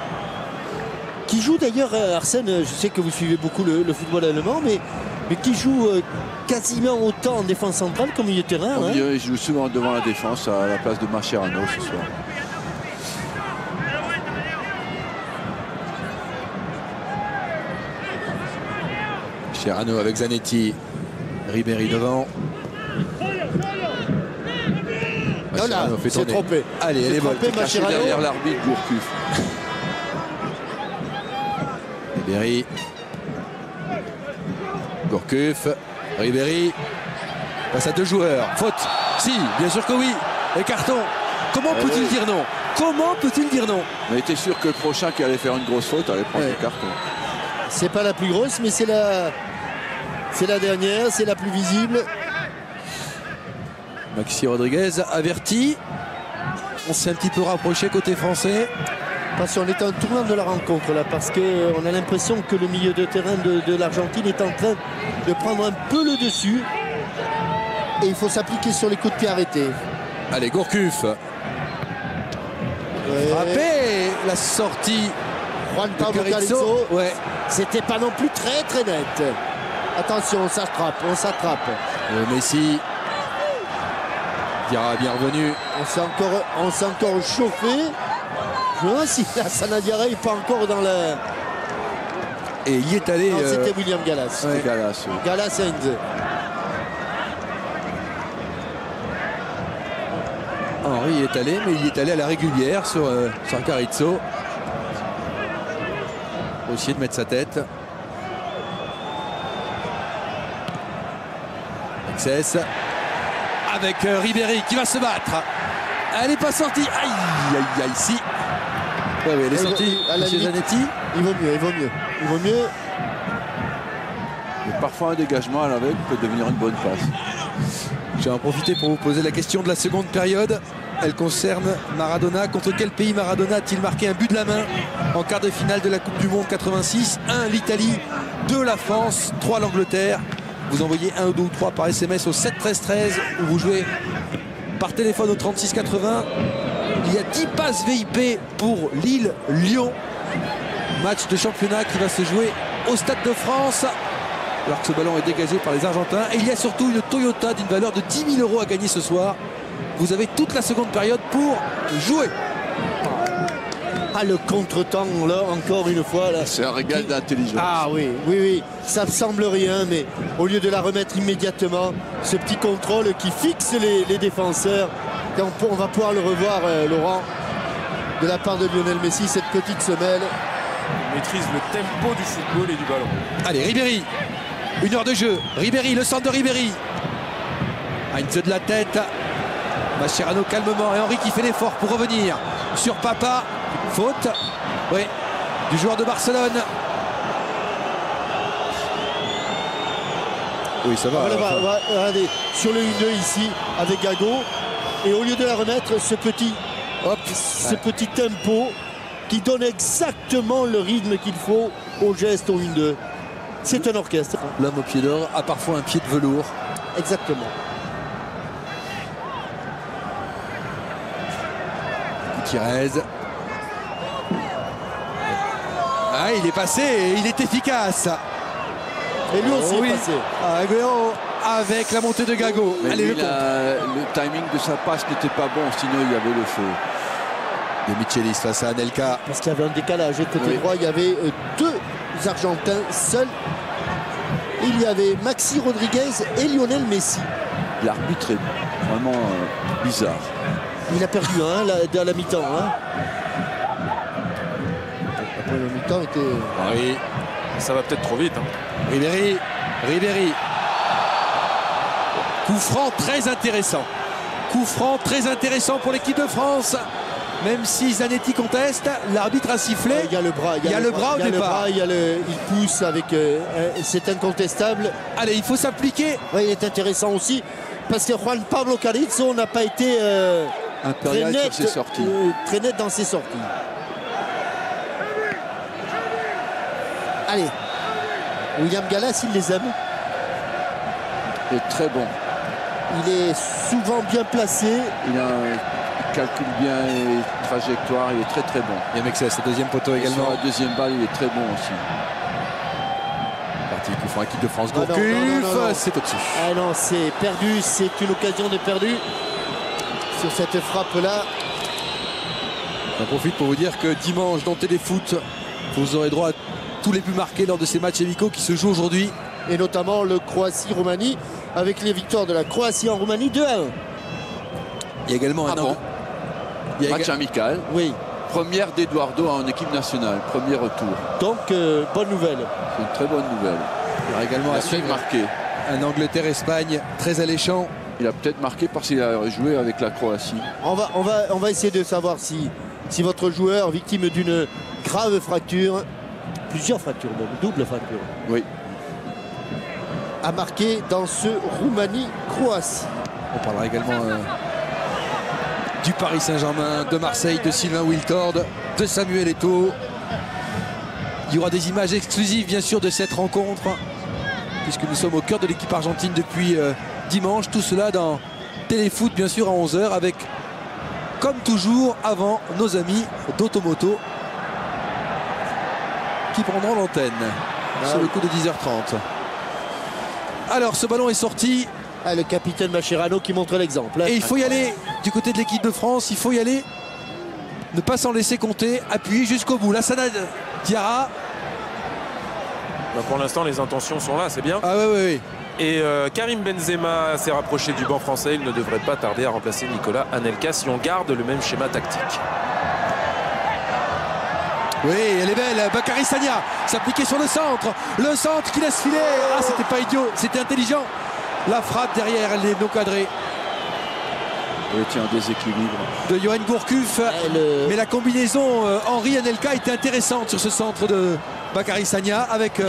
Qui joue d'ailleurs, Arsène, je sais que vous suivez beaucoup le football allemand, mais qui joue quasiment autant en défense centrale qu'au milieu de terrain. Au Hein. milieu, il joue souvent devant la défense à la place de Mascherano ce soir. Mascherano avec Zanetti. Ribéry devant. Oh là, Mascherano fait c'est tourner. trompé. Allez, elle est bonne. Trompé, Caché Mascherano. derrière l'arbitre, Gourcuff. Ribéry. Gourcuff. Ribéry. Passe à 2 joueurs. Faute. Si, bien sûr que oui. Et carton. Comment peut-il dire non? Comment peut-il dire non? Mais était sûr que le prochain qui allait faire une grosse faute allait prendre Ouais. le carton. C'est pas la plus grosse, mais c'est la dernière, c'est la plus visible. Maxi Rodriguez averti. On s'est un petit peu rapproché côté français. Attention, on est à un tournant de la rencontre là, parce qu'on a l'impression que le milieu de terrain de l'Argentine est en train de prendre un peu le dessus. Et il faut s'appliquer sur les coups de pied arrêtés. Allez, Gourcuff. Frappé, la sortie. Juan de Pablo Carrizo. Carrizo. Ouais. C'était pas non plus très très net. Attention, on s'attrape, on s'attrape. Messi. Diarra bien revenu. On s'est encore chauffé. Je me demande si Lassana Diarra n'est pas encore dans la... Et il y est allé. Non, c'était William Gallas. C'était Gallas, oui. Gallas et Heinze. Henry est allé, mais il est allé à la régulière sur Carrizo. Pour essayer de mettre sa tête. Excess. Avec Ribéry qui va se battre. Elle n'est pas sortie. Aïe, aïe, aïe, si. Ouais, elle est sortie. Monsieur Zanetti. Il vaut mieux, il vaut mieux. Il vaut mieux. Mais parfois un dégagement à l'aveugle peut devenir une bonne passe. Je vais en profiter pour vous poser la question de la seconde période. Elle concerne Maradona. Contre quel pays Maradona a-t-il marqué un but de la main en quart de finale de la Coupe du Monde 86? 1 l'Italie, 2 la France, 3 l'Angleterre. Vous envoyez 1, 2 ou 3 par SMS au 7 13 13 ou vous jouez par téléphone au 36 80. Il y a 10 passes VIP pour Lille-Lyon. Match de championnat qui va se jouer au Stade de France. Alors que ce ballon est dégagé par les Argentins. Et il y a surtout une Toyota d'une valeur de 10 000 € à gagner ce soir. Vous avez toute la seconde période pour jouer. Ah, le contre-temps, là, encore une fois. C'est un régal d'intelligence. Ah oui, oui, oui. Ça ne semble rien, mais au lieu de la remettre immédiatement, ce petit contrôle qui fixe les défenseurs. Et on va pouvoir le revoir, Laurent, de la part de Lionel Messi, cette petite semelle. Il maîtrise le tempo du football et du ballon. Allez, Ribéry. 1 heure de jeu. Ribéry, le centre de Ribéry. Heinze de la tête. Mascherano calmement. Et Henry qui fait l'effort pour revenir sur Papa. Faute. Oui. Du joueur de Barcelone. Oui, ça va. Regardez, sur le 1-2 ici, avec Gago. Et au lieu de la remettre, ce petit tempo qui donne exactement le rythme qu'il faut au geste au 1-2. C'est un orchestre. L'homme au pied d'or a parfois un pied de velours. Exactement. Gutiérrez. Ah, il est passé et il est efficace. Et lui aussi oui. est passé. Agüero avec la montée de Gago. Mais Allez, lui, le le timing de sa passe n'était pas bon, sinon il y avait le feu. De Michelis face à Anelka. Parce qu'il y avait un décalage. Et côté Oui. droit, il y avait 2 Argentins seuls. Il y avait Maxi Rodriguez et Lionel Messi. L'arbitre est vraiment bizarre. Il a perdu à la mi-temps. Après la mi-temps était... Henry. Ça va peut-être trop vite. Ribéry. Ribéry. Coup franc très intéressant. Coup franc très intéressant pour l'équipe de France. Même si Zanetti conteste, l'arbitre a sifflé. Il y a le bras. Il y a le bras au départ. Il pousse avec... c'est incontestable. Allez, il faut s'appliquer. Ouais, il est intéressant aussi. Parce que Juan Pablo Carrizo n'a pas été très Impérial net, sur ses sorties. très net dans ses sorties. Allez. William Gallas, il les aime. Il est très bon. Il est souvent bien placé. Il calcule bien les trajectoires, il est très très bon. Il y a Mexès, le deuxième poteau Et également. sur la deuxième balle, il est très bon aussi. Parti coup franc, équipe de France. Ah non, Gourcuff, non. c'est au-dessus. Ah non, c'est perdu. C'est une occasion de perdu sur cette frappe-là. J'en profite pour vous dire que dimanche dans Téléfoot, vous aurez droit à tous les buts marqués lors de ces matchs amicaux qui se jouent aujourd'hui. Et notamment le Croatie-Roumanie avec les victoires de la Croatie en Roumanie 2-1. Il y a également un bon. Il y a Match amical. Oui. Première d'Eduardo en équipe nationale. Premier retour. Donc, bonne nouvelle. C'est une très bonne nouvelle. Il y aura également Il à a suivre marqué. un Angleterre-Espagne très alléchant. Il a peut-être marqué parce qu'il a joué avec la Croatie. On va essayer de savoir si votre joueur, victime d'une grave fracture, plusieurs fractures, même, double fracture, Oui. a marqué dans ce Roumanie-Croatie. On parlera également du Paris Saint-Germain, de Marseille, de Sylvain Wiltord. de Samuel Eto'o. Il y aura des images exclusives bien sûr de cette rencontre, puisque nous sommes au cœur de l'équipe argentine depuis dimanche. Tout cela dans Téléfoot bien sûr à 11 h avec, comme toujours, avant nos amis d'Automoto qui prendront l'antenne sur le coup de 10h30. Alors ce ballon est sorti. Ah, le capitaine Mascherano qui montre l'exemple. Et il faut y aller du côté de l'équipe de France, il faut y aller. Ne pas s'en laisser compter, appuyer jusqu'au bout. Lassana Diarra. Bah, pour l'instant, les intentions sont là, c'est bien. Ah oui. Et Karim Benzema s'est rapproché du banc français. Il ne devrait pas tarder à remplacer Nicolas Anelka si on garde le même schéma tactique. Oui, elle est belle. Bakary Sagna s'appliquer sur le centre. Le centre qui laisse filer. Ah, c'était pas idiot, c'était intelligent. La frappe derrière, elle est non cadrée. Oui, tiens, un déséquilibre. De Yoann Gourcuff. Mais la combinaison Henry-Anelka était intéressante sur ce centre de Bakary Sagna avec...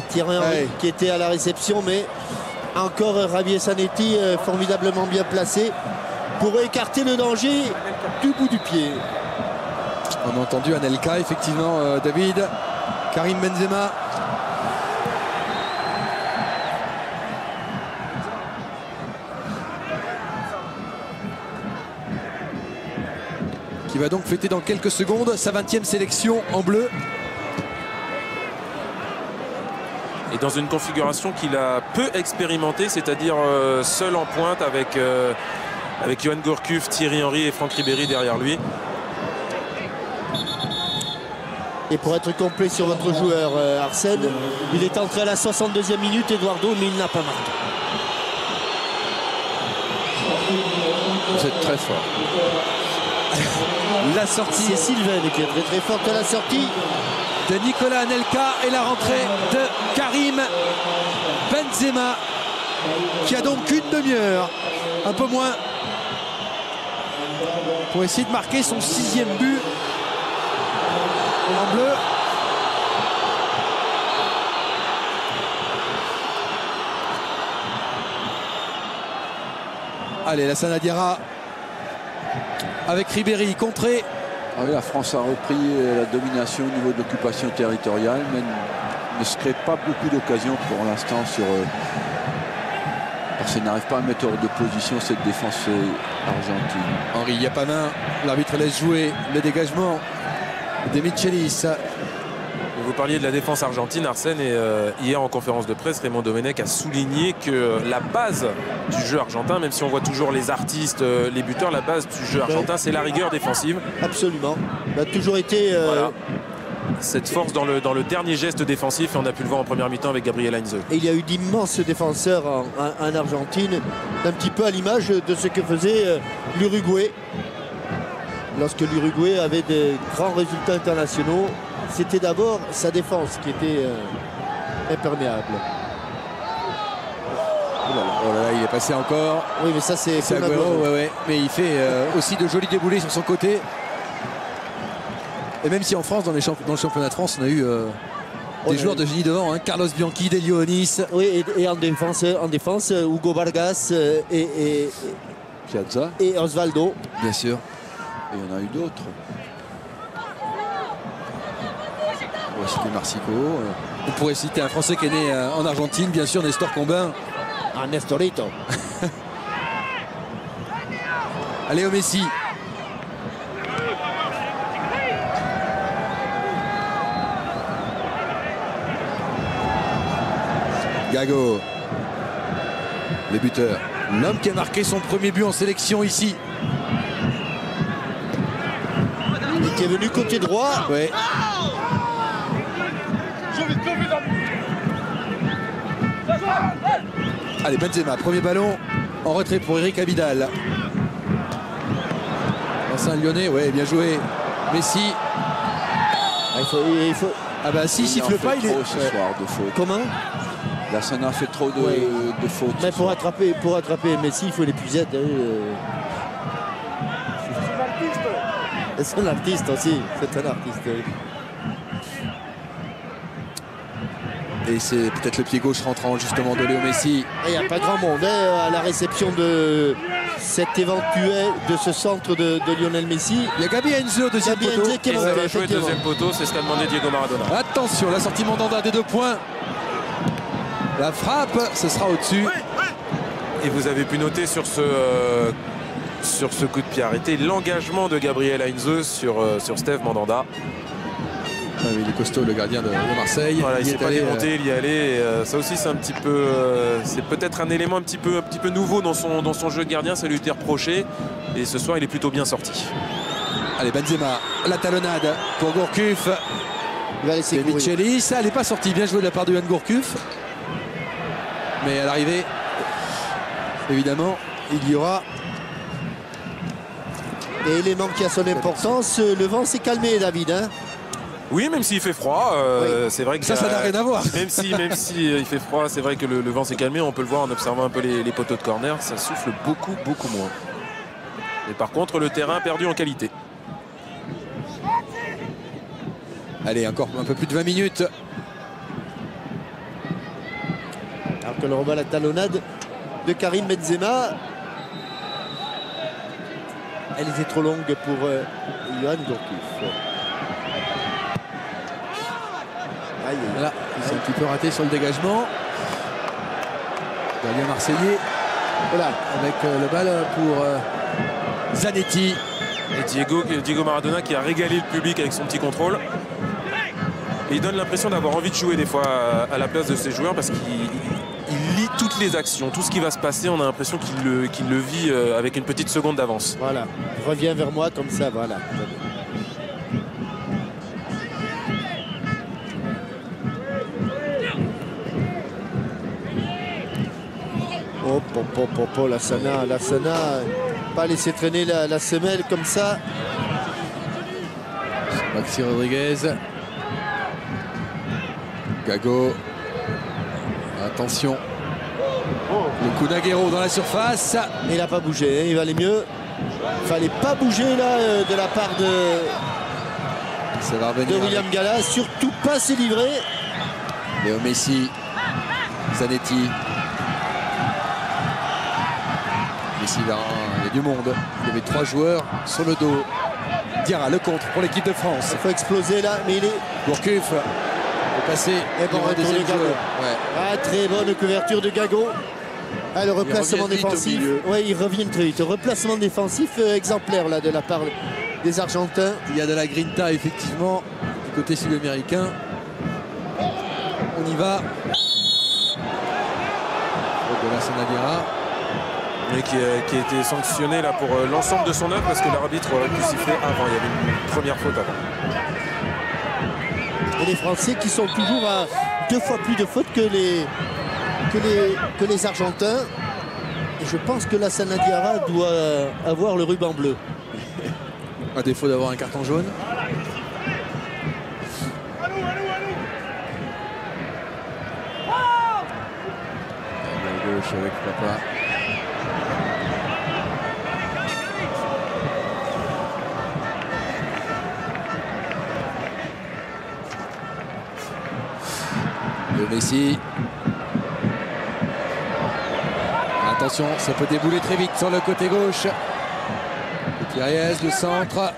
Thierry Henry qui était à la réception, mais encore Javier Zanetti formidablement bien placé pour écarter le danger du bout du pied. On a entendu Anelka, effectivement, David. Karim Benzema. Qui va donc fêter dans quelques secondes sa 20e sélection en bleu. Et dans une configuration qu'il a peu expérimentée, c'est-à-dire seul en pointe avec Yoann Gourcuff, Thierry Henry et Franck Ribéry derrière lui. Et pour être complet sur votre joueur, Arsène, il est entré à la 62e minute, Eduardo, mais il n'a pas marqué. Vous êtes très fort. La sortie. C'est Sylvain qui est très très forte à la sortie de Nicolas Anelka et la rentrée de Karim Benzema, qui a donc une demi-heure, un peu moins, pour essayer de marquer son 6e but en bleu. Allez, Lassana Diarra avec Ribéry, contré. Ah oui, la France a repris la domination au niveau de l'occupation territoriale, mais ne se crée pas beaucoup d'occasions pour l'instant sur... parce qu'elle n'arrive pas à mettre hors de position cette défense argentine. Henri, il n'y a pas main. L'arbitre laisse jouer le dégagement de Michelis. Vous parliez de la défense argentine, Arsène, et hier en conférence de presse, Raymond Domenech a souligné que la base du jeu argentin, même si on voit toujours les artistes, les buteurs, la base du jeu argentin, c'est la rigueur défensive. Absolument. Il a toujours été... Voilà. Cette force dans le dernier geste défensif, et on a pu le voir en première mi-temps avec Gabriel Heinze. Et il y a eu d'immenses défenseurs en Argentine, un petit peu à l'image de ce que faisait l'Uruguay. Lorsque l'Uruguay avait de grands résultats internationaux, c'était d'abord sa défense qui était imperméable. Oh là là, il est passé encore. Oui, mais ça c'est Agüero, ouais. Mais il fait aussi de jolis déboulés sur son côté. Et même si en France, dans le championnat de France, on a eu des joueurs de génie devant, hein. Carlos Bianchi, Delio Onis. Oui, et en défense, Hugo Vargas et Piazza. Et Osvaldo. Bien sûr. Et il y en a eu d'autres. On pourrait citer Marsico. On pourrait citer un Français qui est né en Argentine, bien sûr, Nestor Combin. Ah, Nestorito. Léo Messi. Gago, le buteur, l'homme qui a marqué son premier but en sélection ici. Et qui est venu côté droit. Ouais. Allez, Benzema, premier ballon en retrait pour Eric Abidal. L'ancien lyonnais, ouais, bien joué. Messi. Il faut... Ah bah s'il siffle pas, il est... trop ce soir de faute. Comment? Lassana fait trop de fautes. Mais pour attraper Messi, il faut l'épuiser. C'est un artiste aussi. C'est un artiste. Et c'est peut-être le pied gauche rentrant justement de Léo Messi. Il n'y a pas grand monde hein, à la réception de cet éventuel, de ce centre de Lionel Messi. Il y a Gabi Heinze au deuxième Gabi poteau. Heinze qui est Et ça monté, va jouer effectivement. deuxième poteau, c'est ce qu'a demandé Diego Maradona. Attention, l'assortiment Mandanda des 2 points. La frappe, ce sera au-dessus. Et vous avez pu noter sur ce coup de pied arrêté l'engagement de Gabriel Heinze sur Steve Mandanda. Ah oui, il est costaud, le gardien de Marseille. Voilà, il est s'est pas allé, démonté, il y allait. Et, ça aussi, c'est un petit peu, c'est peut-être un élément un petit peu nouveau dans son jeu de gardien. Ça lui était reproché. Et ce soir, il est plutôt bien sorti. Allez, Benzema, la talonnade pour Gourcuff. Il va laisser Et courir. Michelis, elle n'est pas sortie. Bien joué de la part de Yann Gourcuff. Mais à l'arrivée, évidemment, il y aura. Et élément qui a son importance, le vent s'est calmé, David. Hein. Oui, même s'il fait froid, c'est vrai que Ça n'a rien à voir. Même si il fait froid, c'est vrai que le vent s'est calmé. On peut le voir en observant un peu les poteaux de corner. Ça souffle beaucoup moins. Et par contre, le terrain a perdu en qualité. Allez, encore un peu plus de 20 minutes. Alors que l'on revoit la talonnade de Karim Benzema. Elle était trop longue pour Yohan Gourcuff. Aïe, aïe. Voilà, il s'est un petit peu raté sur le dégagement. Gardien marseillais Voilà. avec le balle pour Zanetti. Et Diego Maradona qui a régalé le public avec son petit contrôle. Et il donne l'impression d'avoir envie de jouer des fois à la place de ses joueurs parce qu'il lit toutes les actions, tout ce qui va se passer. On a l'impression qu'il le vit avec une petite seconde d'avance. Voilà. Reviens vers moi comme ça, voilà. Oh, Lassana, pas laisser traîner la semelle comme ça. Maxi Rodriguez. Gago. Attention. Le coup d'Aguero dans la surface. Il n'a pas bougé, hein, il valait mieux. Il fallait pas bouger là de la part Ça va de revenir. William Gallas, surtout pas se livrer. Léo Messi. Zanetti. Messi va. Il y a du monde. Il y avait 3 joueurs sur le dos. Diarra, le contre pour l'équipe de France. Il faut exploser là, mais il est. Gourcuff. Passer Et bon retour de Gago. Ouais. Ah, très bonne couverture de Gago. Ah, le replacement revient vite au défensif. milieu. Oui, il revient très vite. Replacement défensif exemplaire là de la part des Argentins. Il y a de la grinta effectivement du côté sud-américain. On y va. De la Sanadiara. Mais qui a été sanctionné là pour l'ensemble de son œuvre parce que l'arbitre aurait pu siffler avant. Il y avait une première faute avant. Et les Français qui sont toujours à 2 fois plus de fautes que les Argentins. Et je pense que la Sanadiara doit avoir le ruban bleu. À défaut d'avoir un carton jaune. À gauche avec Papa. Le Messi. Attention, ça peut débouler très vite sur le côté gauche. Gutiérrez, le centre.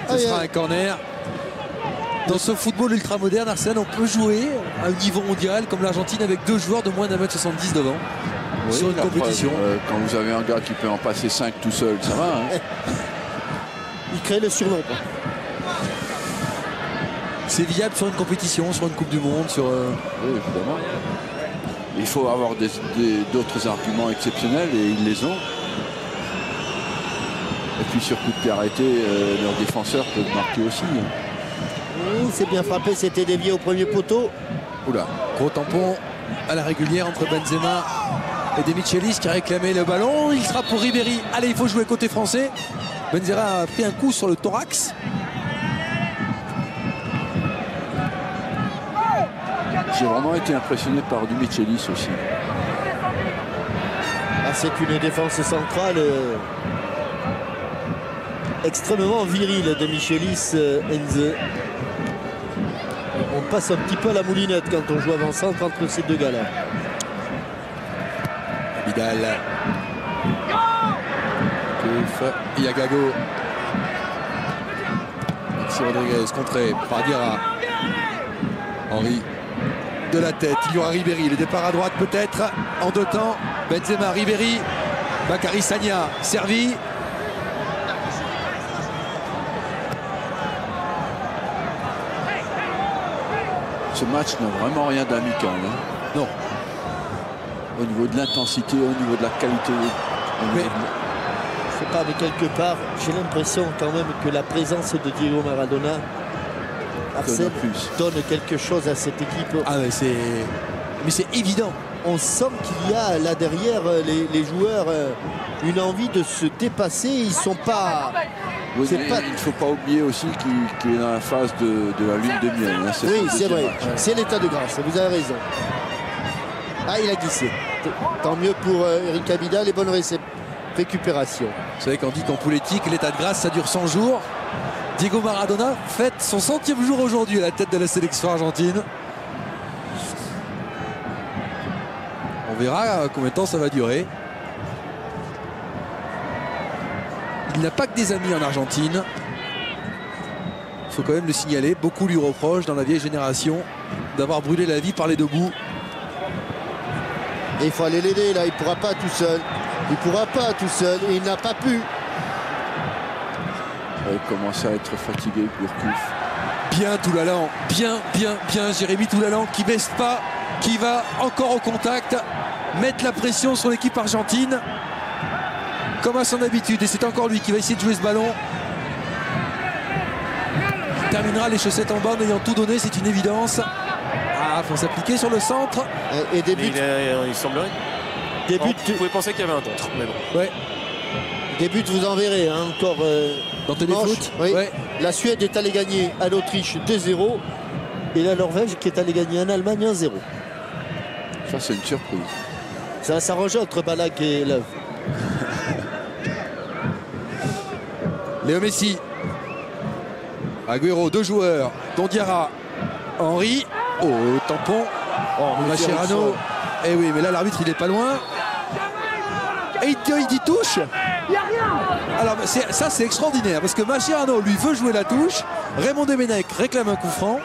Ce sera un corner. Dans ce football ultra moderne, Arsène, on peut jouer à un niveau mondial comme l'Argentine avec 2 joueurs de moins d'1m70 devant. Sur une la compétition. preuve, quand vous avez un gars qui peut en passer 5 tout seul, ça va. Hein. Il crée le surnom. Quoi. C'est viable sur une compétition, sur une Coupe du Monde, sur. Oui, évidemment. Il faut avoir d'autres arguments exceptionnels et ils les ont. Et puis sur coup de pied arrêté, leurs défenseurs peuvent marquer aussi. C'est bien frappé, c'était dévié au premier poteau. Oula, gros tampon à la régulière entre Benzema et De Michelis qui a réclamé le ballon. Il sera pour Ribéry. Allez, il faut jouer côté français. Benzema a pris un coup sur le thorax. J'ai vraiment été impressionné par Du Michelis aussi. Ah, c'est une défense centrale extrêmement virile de Michelis Heinze. passe un petit peu à la moulinette quand on joue avant-centre entre ces deux gars-là. Vidal. Pouf. Iagago. Maxi Rodriguez contré par Diarra. Henry de la tête. Il y aura Ribéry. Le départ à droite peut-être en 2 temps. Benzema, Ribéry. Bakary Sagna servi. Ce match n'a vraiment rien d'amical. Hein. Non. Au niveau de l'intensité, au niveau de la qualité. Mais Je sais pas, mais quelque part, j'ai l'impression quand même que la présence de Diego Maradona, Arsène, plus. donne quelque chose à cette équipe. ah mais c'est évident. On sent qu'il y a là derrière les joueurs une envie de se dépasser. Ils sont pas. Oui, c'est mais pas- il ne faut pas oublier aussi qu'il est dans la phase de la lune de miel. Hein, Oui, c'est vrai. match. C'est l'état de grâce. Vous avez raison. Ah, il a glissé. Tant mieux pour Eric Abida, les bonnes récupérations. Vous savez qu'on dit qu'en politique, l'état de grâce, ça dure 100 jours. Diego Maradona fête son 100e jour aujourd'hui à la tête de la sélection argentine. On verra combien de temps ça va durer. Il n'a pas que des amis en Argentine. Il faut quand même le signaler. Beaucoup lui reprochent dans la vieille génération d'avoir brûlé la vie par les 2 bouts. Et il faut aller l'aider là. Il ne pourra pas tout seul. Il ne pourra pas tout seul. Et il n'a pas pu. Il commence à être fatigué, Gourcuff. Bien Toulalan, bien Jérémy Toulalan qui baisse pas, qui va encore au contact, mettre la pression sur l'équipe argentine comme à son habitude, et c'est encore lui qui va essayer de jouer ce ballon. Il terminera les chaussettes en bas en ayant tout donné, c'est une évidence. Ah, faut s'appliquer sur le centre. Et des buts. Il semblerait. Des buts, Vous pouvez penser qu'il y avait un contre. Mais bon. Ouais, des buts, vous en verrez hein, encore. dans Téléfoot. Oui. Ouais. La Suède est allée gagner à l'Autriche 2-0 et la Norvège qui est allée gagner en Allemagne 1-0. Ça, c'est une surprise. Ça va s'arranger entre Balak et Love. Léo Messi. Agüero, 2 joueurs, dont Diarra. Henry. Oh, tampon. Mascherano. Eh oui, mais là, l'arbitre, il est pas loin. Et il dit touche. Alors, ça, c'est extraordinaire, parce que Mascherano, lui, veut jouer la touche. Raymond Domenech réclame un coup franc.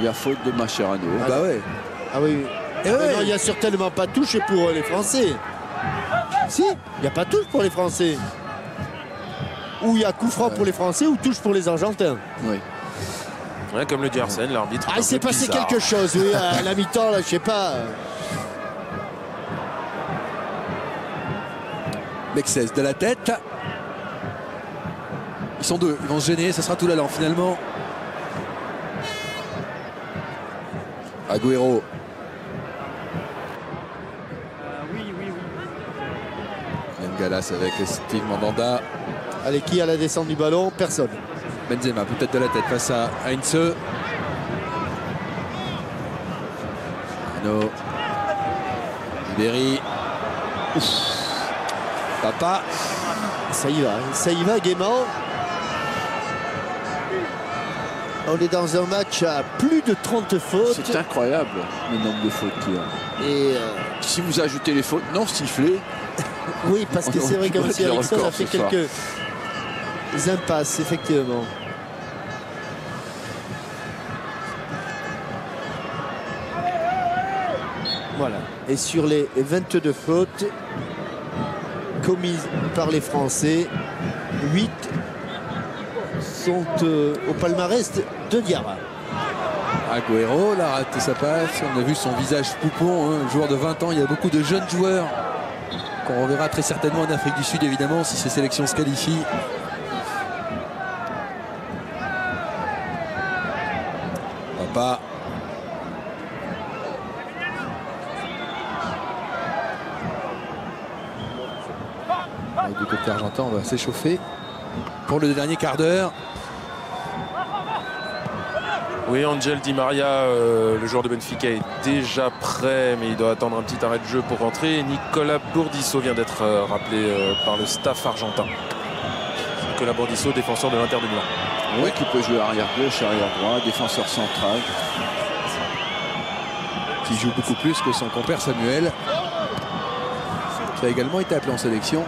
Il y a faute de Mascherano. Bah ouais. Ah oui. Et ouais. Mais non, il n'y a certainement pas de touche pour les Français. Si, il n'y a pas de touche pour les Français. Ou il y a coup franc pour les Français ou touche pour les Argentins. Oui. Ouais, comme le dit Arsène, l'arbitre. Ah, il s'est passé quelque chose, oui, à la mi-temps, là, je sais pas. Mexès de la tête. Ils sont 2, ils vont se gêner, ça sera tout l'allant finalement. Agüero. Galas avec Steve Mandanda. Allez, qui à la descente du ballon? Personne. Benzema peut-être de la tête face à Heinze. No. Ribéry. Papa. Ça y va gaiement. On est dans un match à plus de 30 fautes. C'est incroyable le nombre de fautes qu'il y a. Et Si vous ajoutez les fautes, non sifflées. oui, parce que c'est vrai On comme si le Eriksson a record fait ce soir. quelques impasses, effectivement. Voilà. Et sur les 22 fautes commises par les Français, 8 sont au palmarès de Diarra. Agüero, là, raté sa passe. On a vu son visage poupon, hein, joueur de 20 ans. Il y a beaucoup de jeunes joueurs qu'on reverra très certainement en Afrique du Sud, évidemment, si ces sélections se qualifient. Papa. Du côté argentin, on va s'échauffer pour le dernier quart d'heure. Oui, Angel Di Maria, le joueur de Benfica, est déjà prêt, mais il doit attendre un petit arrêt de jeu pour rentrer. Et Nicolas Bourdisso vient d'être rappelé par le staff argentin. Nicolas Bourdisso, défenseur de l'Inter de Milan. Oui, qui peut jouer arrière gauche, arrière droit, défenseur central. qui joue beaucoup plus que son compère Samuel, qui a également été appelé en sélection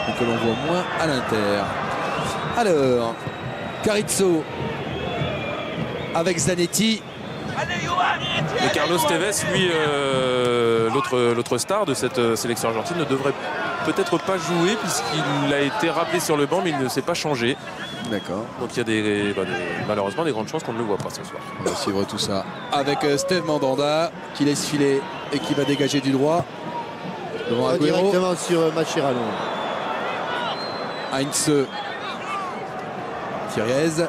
et que l'on voit moins à l'Inter. Alors, Carizzo avec Zanetti. Et Carlos Tevez, lui, l'autre star de cette sélection argentine, ne devrait peut-être pas jouer puisqu'il a été rappelé sur le banc, mais il ne s'est pas changé. D'accord. Donc il y a malheureusement des grandes chances qu'on ne le voit pas ce soir. On va suivre tout ça avec Steve Mandanda qui laisse filer et qui va dégager du droit devant Agüero. Directement sur Mascherano. Heinz, Thiriez,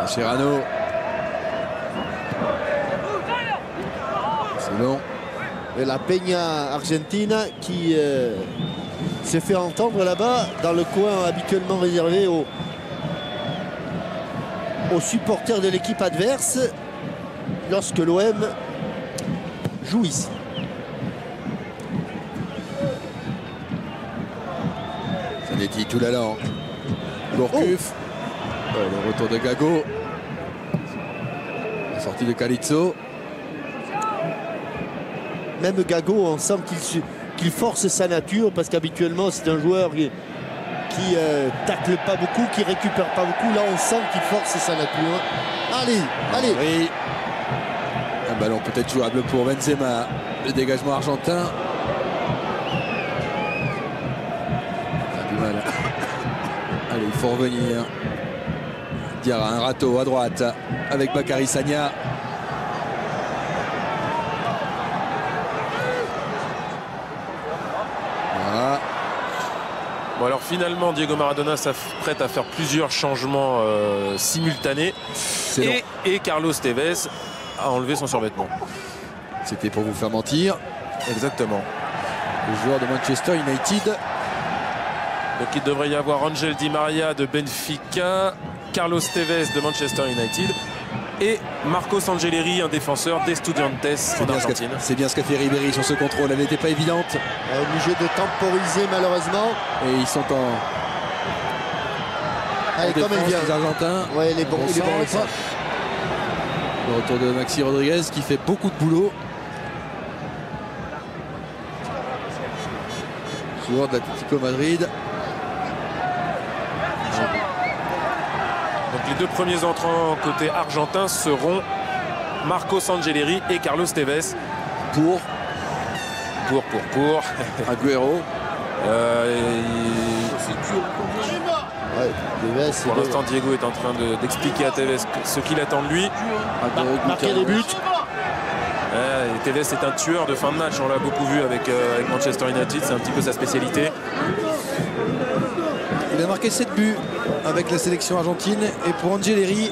Mascherano. C'est long. Et la Peña Argentina qui s'est fait entendre là-bas dans le coin habituellement réservé aux supporters de l'équipe adverse lorsque l'OM joue ici. Zanetti, tout l'allant. Gourcuff. Le retour de Gago. La sortie de Carizzo. Même Gago, on sent qu'il force sa nature parce qu'habituellement c'est un joueur qui tacle pas beaucoup, qui récupère pas beaucoup. Là on sent qu'il force sa nature. Allez. Oui. Un ballon peut-être jouable pour Benzema. Le dégagement argentin. Ça a du mal. Allez, il faut revenir. Diarra, un râteau à droite avec Bakary Sagna. Voilà. Bon alors finalement Diego Maradona s'apprête à faire plusieurs changements simultanés et Carlos Tevez a enlevé son survêtement. C'était pour vous faire mentir. Exactement. Le joueur de Manchester United. Donc il devrait y avoir Angel Di Maria de Benfica, Carlos Tevez de Manchester United et Marcos Angeleri, un défenseur d'Estudiantes en Argentine. C'est bien ce qu'a fait Ribéry sur ce contrôle. Elle n'était pas évidente. Obligé de temporiser malheureusement. Et ils sont en... Allez, comme elle vient. Les Argentins. Ouais, il est bon. Le retour de Maxi Rodriguez qui fait beaucoup de boulot. Joueur de l'Atlético Madrid. Donc les deux premiers entrants côté argentin seront Marcos Angeleri et Carlos Tevez Pour Agüero. Pour l'instant, Diego est en train d'expliquer à Tevez ce qu'il attend de lui. Marquer des buts. Et Tevez est un tueur de fin de match, on l'a beaucoup vu avec Manchester United, c'est un petit peu sa spécialité. Il a marqué 7 buts avec la sélection argentine. Et pour Angeleri,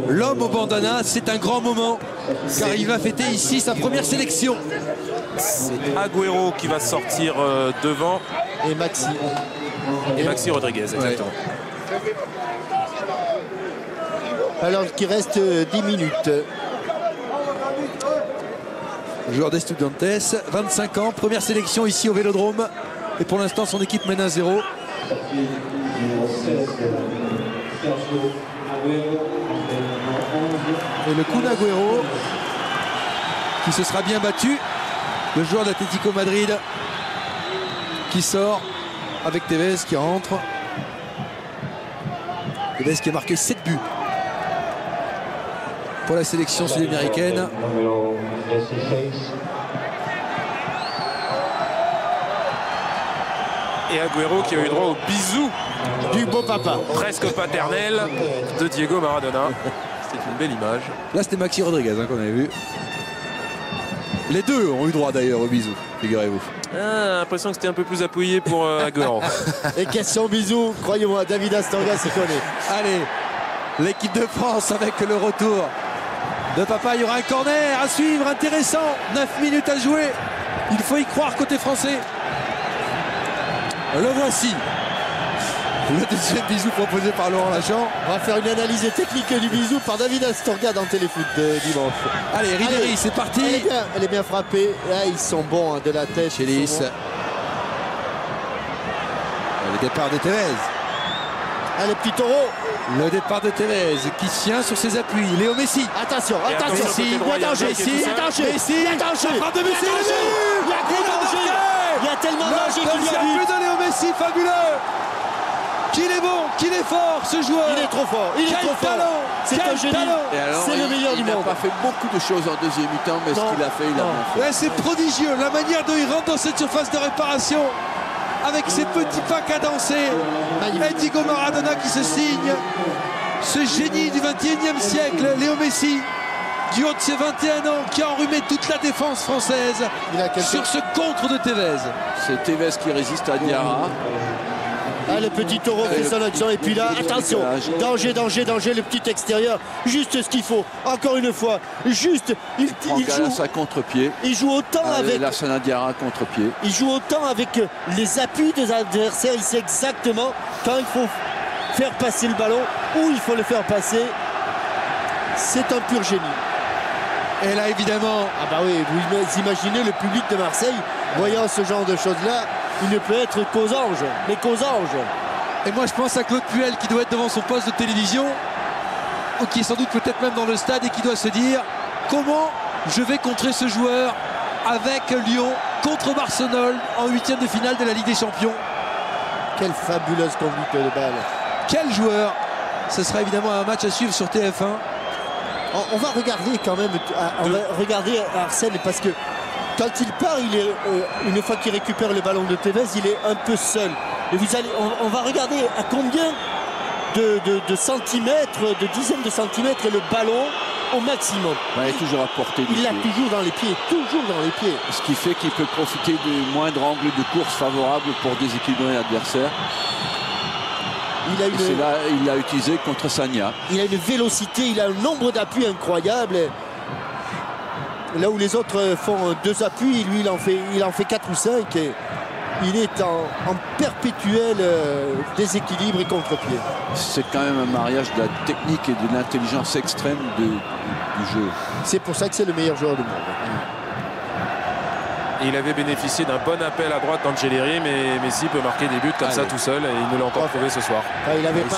l'homme au bandana, c'est un grand moment car il va fêter ici sa première sélection. C'est Agüero qui va sortir devant. Et Maxi. Et Maxi Rodriguez, exactement. Ouais. Alors qu'il reste 10 minutes. Joueur d'Estudiantes, 25 ans, première sélection ici au Vélodrome. Et pour l'instant, son équipe mène 1-0. Et le Kun Agüero qui se sera bien battu. Le joueur d'Atlético Madrid qui sort avec Tevez qui rentre. Tevez qui a marqué 7 buts pour la sélection sud-américaine. Et Agüero qui a eu droit au bisou du beau papa, presque paternel, de Diego Maradona. C'était une belle image. Là c'était Maxi Rodriguez qu'on avait vu. Les deux ont eu droit d'ailleurs au bisou, figurez-vous. L'impression que c'était un peu plus appuyé pour Agüero. Et question bisou, croyez-moi, David Astorga se connaît. Allez, l'équipe de France avec le retour de papa. Il y aura un corner à suivre, intéressant. 9 minutes à jouer. Il faut y croire côté français. Le voici. Le deuxième bisou proposé par Laurent Lachant. On va faire une analyse technique du bisou par David Astorga dans Téléfoot dimanche. Allez, Ribéry, c'est parti. Elle est bien frappée. Là, ils sont bons hein, de la tête. Chélis. Le départ de Tevez. Allez, petit taureau. Le départ de Tevez qui tient sur ses appuis. Léo Messi. Attention, Et attention. attention, Il y a danger, Messi, il y a danger, Messi. il y a danger. La frappe de Messi. Il y a gros danger. Il y a tellement de danger qu'il y a Le vu. but de Léo Messi, fabuleux. Qu'il est bon, qu'il est fort ce joueur. Il est trop fort, il est Quel trop fort. talent, C'est quel un génie. talent. Et alors, C'est le meilleur du Il n'a monde. pas fait beaucoup de choses en deuxième mi-temps, mais Non. ce qu'il a fait, il a Non. bien fait. Ouais, c'est prodigieux, la manière dont il rentre dans cette surface de réparation avec ses petits pas cadencés. Magnifique. Diego Maradona qui se signe. Ce génie du 21e siècle, Léo Messi, du haut de ses 21 ans, qui a enrhumé toute la défense française Il a quelque- sur ce contre de Tevez. C'est Tevez qui résiste à Diarra. Ah, le petit taureau fait son action. Et puis là, attention, danger, danger, danger, le petit extérieur. Juste ce qu'il faut. Encore une fois, juste, il joue, À contre-pied. il joue autant avec... Lassana Diarra contre-pied. Il joue autant avec les appuis des adversaires. Il sait exactement quand il faut faire passer le ballon, où il faut le faire passer. C'est un pur génie. Et là, évidemment, Ah bah oui, vous imaginez le public de Marseille, voyant ce genre de choses-là, il ne peut être qu'aux anges, mais qu'aux anges. et moi je pense à Claude Puel qui doit être devant son poste de télévision, ou qui est sans doute peut-être même dans le stade et qui doit se dire comment je vais contrer ce joueur avec Lyon contre Barcelone en 8e de finale de la Ligue des Champions. Quelle fabuleuse conduite de balle. Quel joueur! Ce sera évidemment un match à suivre sur TF1. On va regarder quand même, on va regarder Arsène, parce que quand il part, il est, une fois qu'il récupère le ballon de Tevez, il est un peu seul. Et vous allez, on va regarder à combien de centimètres, de dizaines de centimètres est le ballon au maximum. Il est toujours à portée du Il l'a pied. toujours dans les pieds, toujours dans les pieds. Ce qui fait qu'il peut profiter du moindre angle de course favorable pour déséquilibrer l'adversaire. Il a Et c'est une, là il l'a utilisé contre Sagna. il a une vélocité, il a un nombre d'appuis incroyable. Là où les autres font 2 appuis, lui il en fait 4 ou 5. Et il est en perpétuel déséquilibre et contre-pied. C'est quand même un mariage de la technique et de l'intelligence extrême du jeu. C'est pour ça que c'est le meilleur joueur du monde. Et il avait bénéficié d'un bon appel à droite d'Angelieri, mais Messi peut marquer des buts comme ça tout seul, et il ne l'a encore prouvé ce soir. Enfin, il avait pas...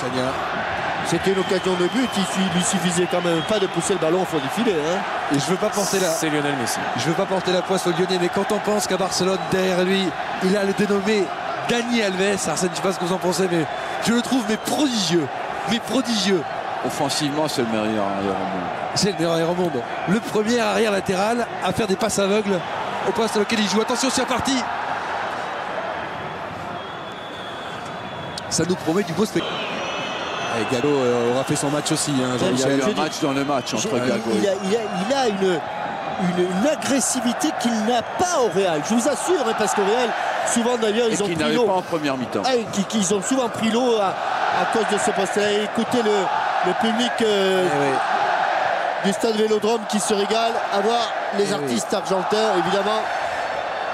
C'était une occasion de but, il lui suffisait quand même pas de pousser le ballon au fond du filet. Hein. Et je veux pas porter C'est Lionel Messi. je veux pas porter la poisse au Lyonnais, mais quand on pense qu'à Barcelone, derrière lui, il a le dénommé Dani Alves. Arsène, je sais pas ce que vous en pensez, mais je le trouve prodigieux. Mais prodigieux. Offensivement, c'est le meilleur arrière au monde. C'est le meilleur arrière au monde. Le premier arrière latéral à faire des passes aveugles au poste auquel il joue. Attention, c'est reparti. Ça nous promet du beau spectacle. Et Gallo aura fait son match aussi. Hein, Il y a eu Je un dis- match dans le match entre Gago Il a une agressivité qu'il n'a pas au Real. Je vous assure, hein, parce qu'au Real, souvent d'ailleurs, et ils ont qui pris n'avait l'eau. pas en première mi-temps. Ah, qu'ils ont souvent pris l'eau à cause de ce poste-là. Écoutez le public du stade Vélodrome qui se régale à voir les artistes argentins. Évidemment,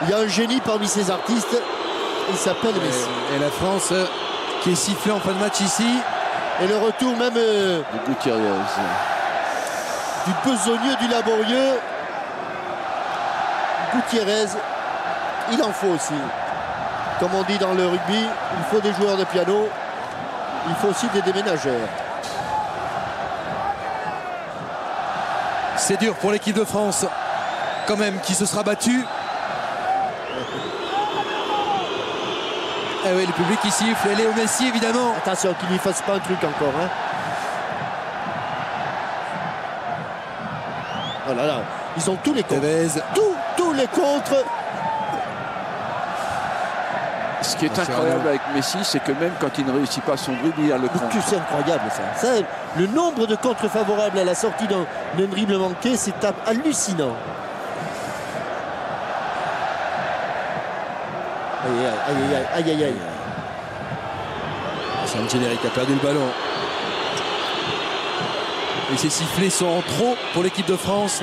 il y a un génie parmi ces artistes. Il s'appelle Messi. Et la France qui est sifflée en fin de match ici. Et le retour même De Gutiérrez. du besogneux, du laborieux. Gutiérrez, il en faut aussi. Comme on dit dans le rugby, il faut des joueurs de piano. Il faut aussi des déménageurs. C'est dur pour l'équipe de France, quand même, qui se sera battue. Eh oui, le public qui siffle. Et Léo Messi, évidemment. Attention qu'il ne fasse pas un truc encore. Hein. Oh là là, ils ont tous les contres. Tevez. Tous les contres. Ce qui est incroyable avec Messi, c'est que même quand il ne réussit pas son dribble, il a le contre. C'est incroyable ça. Le nombre de contres favorables à la sortie d'un dribble manqué, c'est hallucinant. Aïe, aïe, aïe. C'est Angelieri qui a perdu le ballon. Et ces sifflets sont en trop pour l'équipe de France.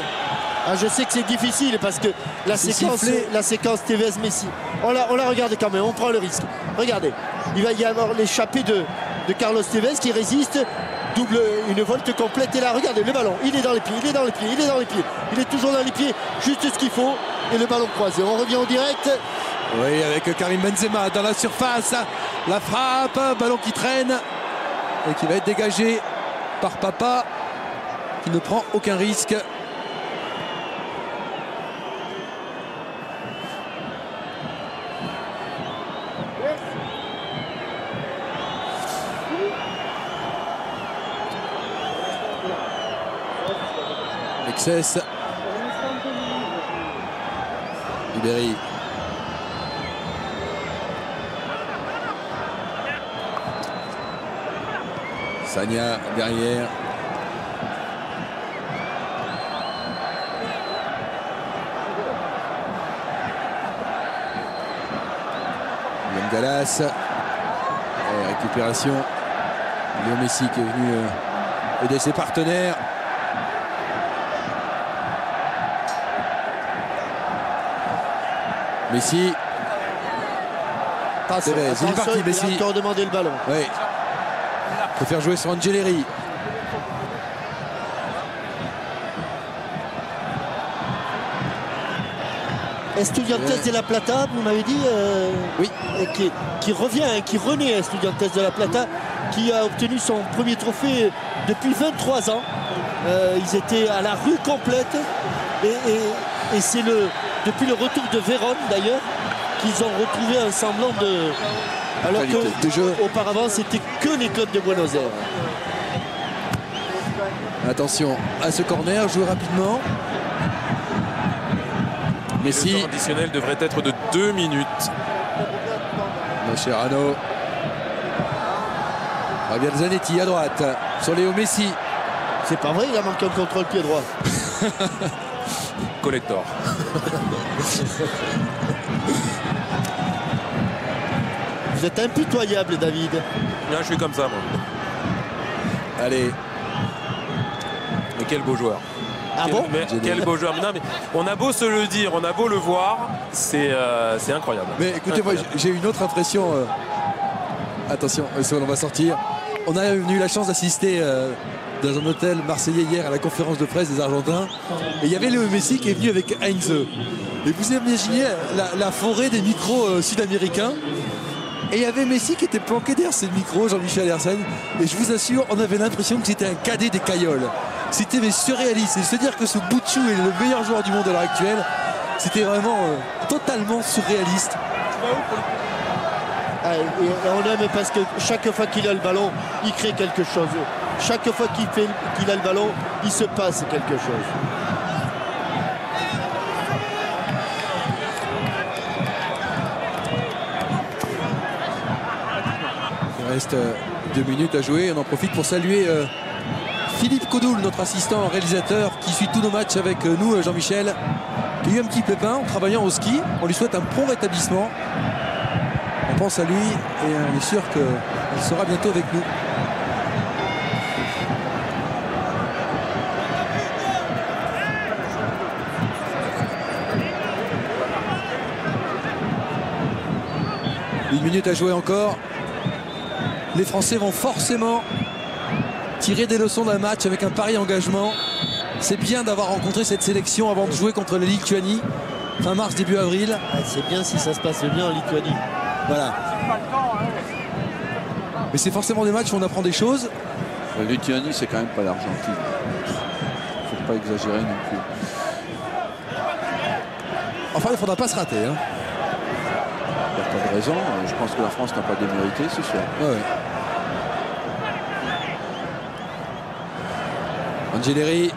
Ah, je sais que c'est difficile parce que la séquence Tevez-Messi, on la regarde quand même, on prend le risque. Regardez, il va y avoir l'échappée de Carlos Tevez qui résiste, double une volte complète. Et là, regardez, le ballon, il est dans les pieds, il est toujours dans les pieds, juste ce qu'il faut. Et le ballon croisé. On revient en direct. Oui, avec Karim Benzema dans la surface. La frappe, ballon qui traîne. et qui va être dégagé par Papa qui ne prend aucun risque. Excess. Ribéry. Sagna derrière. William Gallas. Et récupération. Léo Messi qui est venu aider ses partenaires. Messi. Attention, Il est parti, Messi. il a encore demandé le ballon. Oui. Il faut faire jouer sur Angeleri. Estudiantes de La Plata, vous m'avez dit Oui. qui revient, qui renaît à Estudiantes de La Plata, qui a obtenu son premier trophée depuis 23 ans. Ils étaient à la rue complète et c'est depuis le retour de Vérone d'ailleurs qu'ils ont retrouvé un semblant de... Alors que auparavant c'était que les clubs de Buenos Aires. Attention à ce corner, joué rapidement. Messi. Le temps additionnel devrait être de 2 minutes. Mascherano. Javier Zanetti à droite sur Léo Messi. C'est pas vrai, il a manqué un contrôle pied droit. Collector. Vous êtes impitoyable, David. Bien, je suis comme ça, moi. Allez. Mais quel beau joueur. Ah bon? Quel beau joueur. Non, mais on a beau se le dire, on a beau le voir, c'est incroyable. Mais écoutez, moi j'ai une autre impression. Attention, on va sortir. On a eu la chance d'assister dans un hôtel marseillais hier à la conférence de presse des Argentins. Et il y avait Léo Messi qui est venu avec Heinz. Et vous imaginez la forêt des micros sud-américains. Et il y avait Messi qui était planqué derrière ces micros, Jean-Michel Hersen. Et je vous assure, on avait l'impression que c'était un cadet des Cailloles. C'était surréaliste. Et se dire que ce Bouchou est le meilleur joueur du monde à l'heure actuelle, c'était vraiment totalement surréaliste. Et on aime parce que chaque fois qu'il a le ballon, il crée quelque chose. Chaque fois qu'il a le ballon, il se passe quelque chose. Il reste 2 minutes à jouer. On en profite pour saluer Philippe Codoul, notre assistant réalisateur, qui suit tous nos matchs avec nous, Jean-Michel, qui a eu un petit pépin en travaillant au ski. On lui souhaite un prompt rétablissement. On pense à lui et on est sûr qu'il sera bientôt avec nous. Une minute à jouer encore. Les Français vont forcément tirer des leçons d'un match avec un pari engagement. C'est bien d'avoir rencontré cette sélection avant de jouer contre la Lituanie fin mars, début avril. C'est bien si ça se passe bien en Lituanie. Voilà. Mais c'est forcément des matchs où on apprend des choses. La Lituanie, c'est quand même pas l'Argentine. Faut pas exagérer non plus. Enfin, il ne faudra pas se rater. Hein. Il n'y a pas de raison. Je pense que la France n'a pas démérité ce soir. Ouais. Angeleri.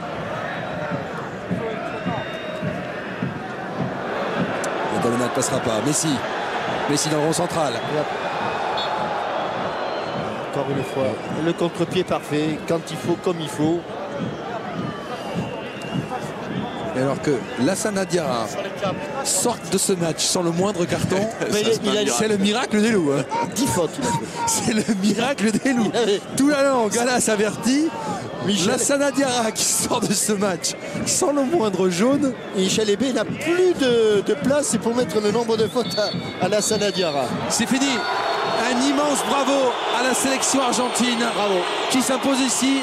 La talonnade ne passera pas. Messi dans le rond central. Encore une fois, le contre-pied parfait, quand il faut, comme il faut. Et alors que Lassana Diarra sort de ce match sans le moindre carton, c'est le miracle des loups. Hein. 10 fautes. C'est le miracle des loups. Tout la langue, Gallas averti. Lassana Diarra qui sort de ce match sans le moindre jaune. Et Michel Hébé n'a plus de place pour mettre le nombre de fautes à Lassana Diarra. C'est fini. Un immense bravo à la sélection argentine. Bravo. Qui s'impose ici.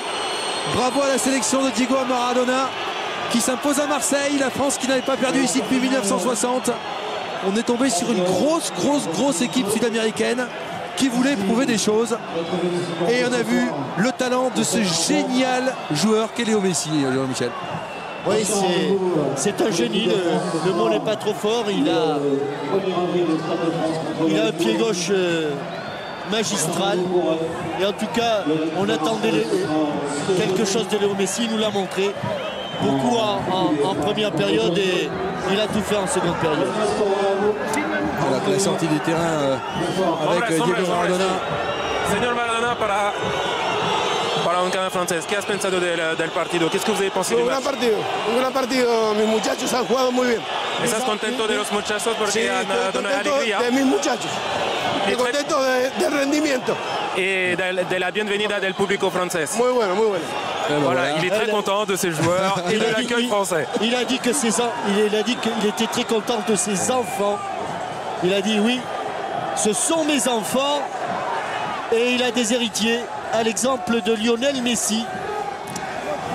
Bravo à la sélection de Diego Maradona qui s'impose à Marseille. La France qui n'avait pas perdu ici depuis 1960. On est tombé sur une grosse équipe sud-américaine. qui voulait prouver des choses. Et on a vu le talent de ce génial joueur qu'est Léo Messi, Jean-Michel. Oui, c'est un génie, le mot n'est pas trop fort. Il a un pied gauche magistral. Et en tout cas, on attendait quelque chose de Léo Messi, il nous l'a montré. Beaucoup en première période et il a tout fait en seconde période. Voilà, la sortie du terrain avec Diego Maradona. Señor Maradona, para un canal francés, ¿qué has pensado del partido? ¿Qué es que vous avez pensé du match? Un gran partido, mis muchachos han jugado muy bien. ¿Estás contento de los muchachos porque han dado alegría? De mis muchachos. Estoy contento del rendimiento. Et de la bienvenida del público francés. Muy bueno, muy bueno. Voilà, il est très content de ses joueurs et de l'accueil français. Il a dit qu'il était très content de ses enfants. Il a dit oui, ce sont mes enfants et il a des héritiers. À l'exemple de Lionel Messi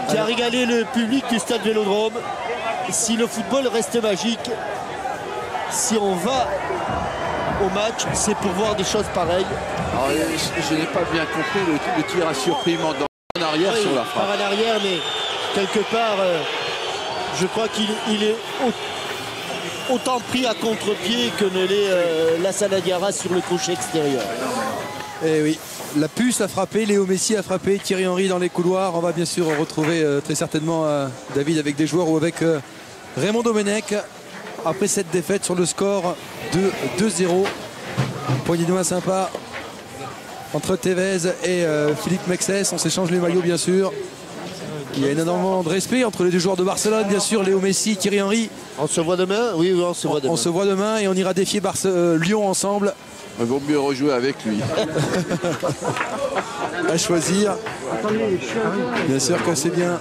qui a régalé le public du stade Vélodrome. Si le football reste magique, si on va au match, c'est pour voir des choses pareilles. Alors, je n'ai pas bien compris le tir à surpris en arrière sur la frappe. Par en arrière, mais quelque part, je crois qu'il est autant pris à contre-pied que ne l'est la Saladiara sur le crochet extérieur. Et oui, la puce a frappé, Léo Messi a frappé, Thierry Henry dans les couloirs. On va bien sûr retrouver très certainement David avec des joueurs ou avec Raymond Domenech après cette défaite sur le score de 2-0. Poignée de main sympa entre Tevez et Philippe Mexès. On s'échange les maillots bien sûr. Il y a énormément de respect entre les deux joueurs de Barcelone, bien sûr, Léo Messi, Thierry Henry. On se voit demain? Oui, on se voit demain. On se voit demain et on ira défier Lyon ensemble. Il vaut mieux rejouer avec lui. À choisir. Bien sûr que c'est bien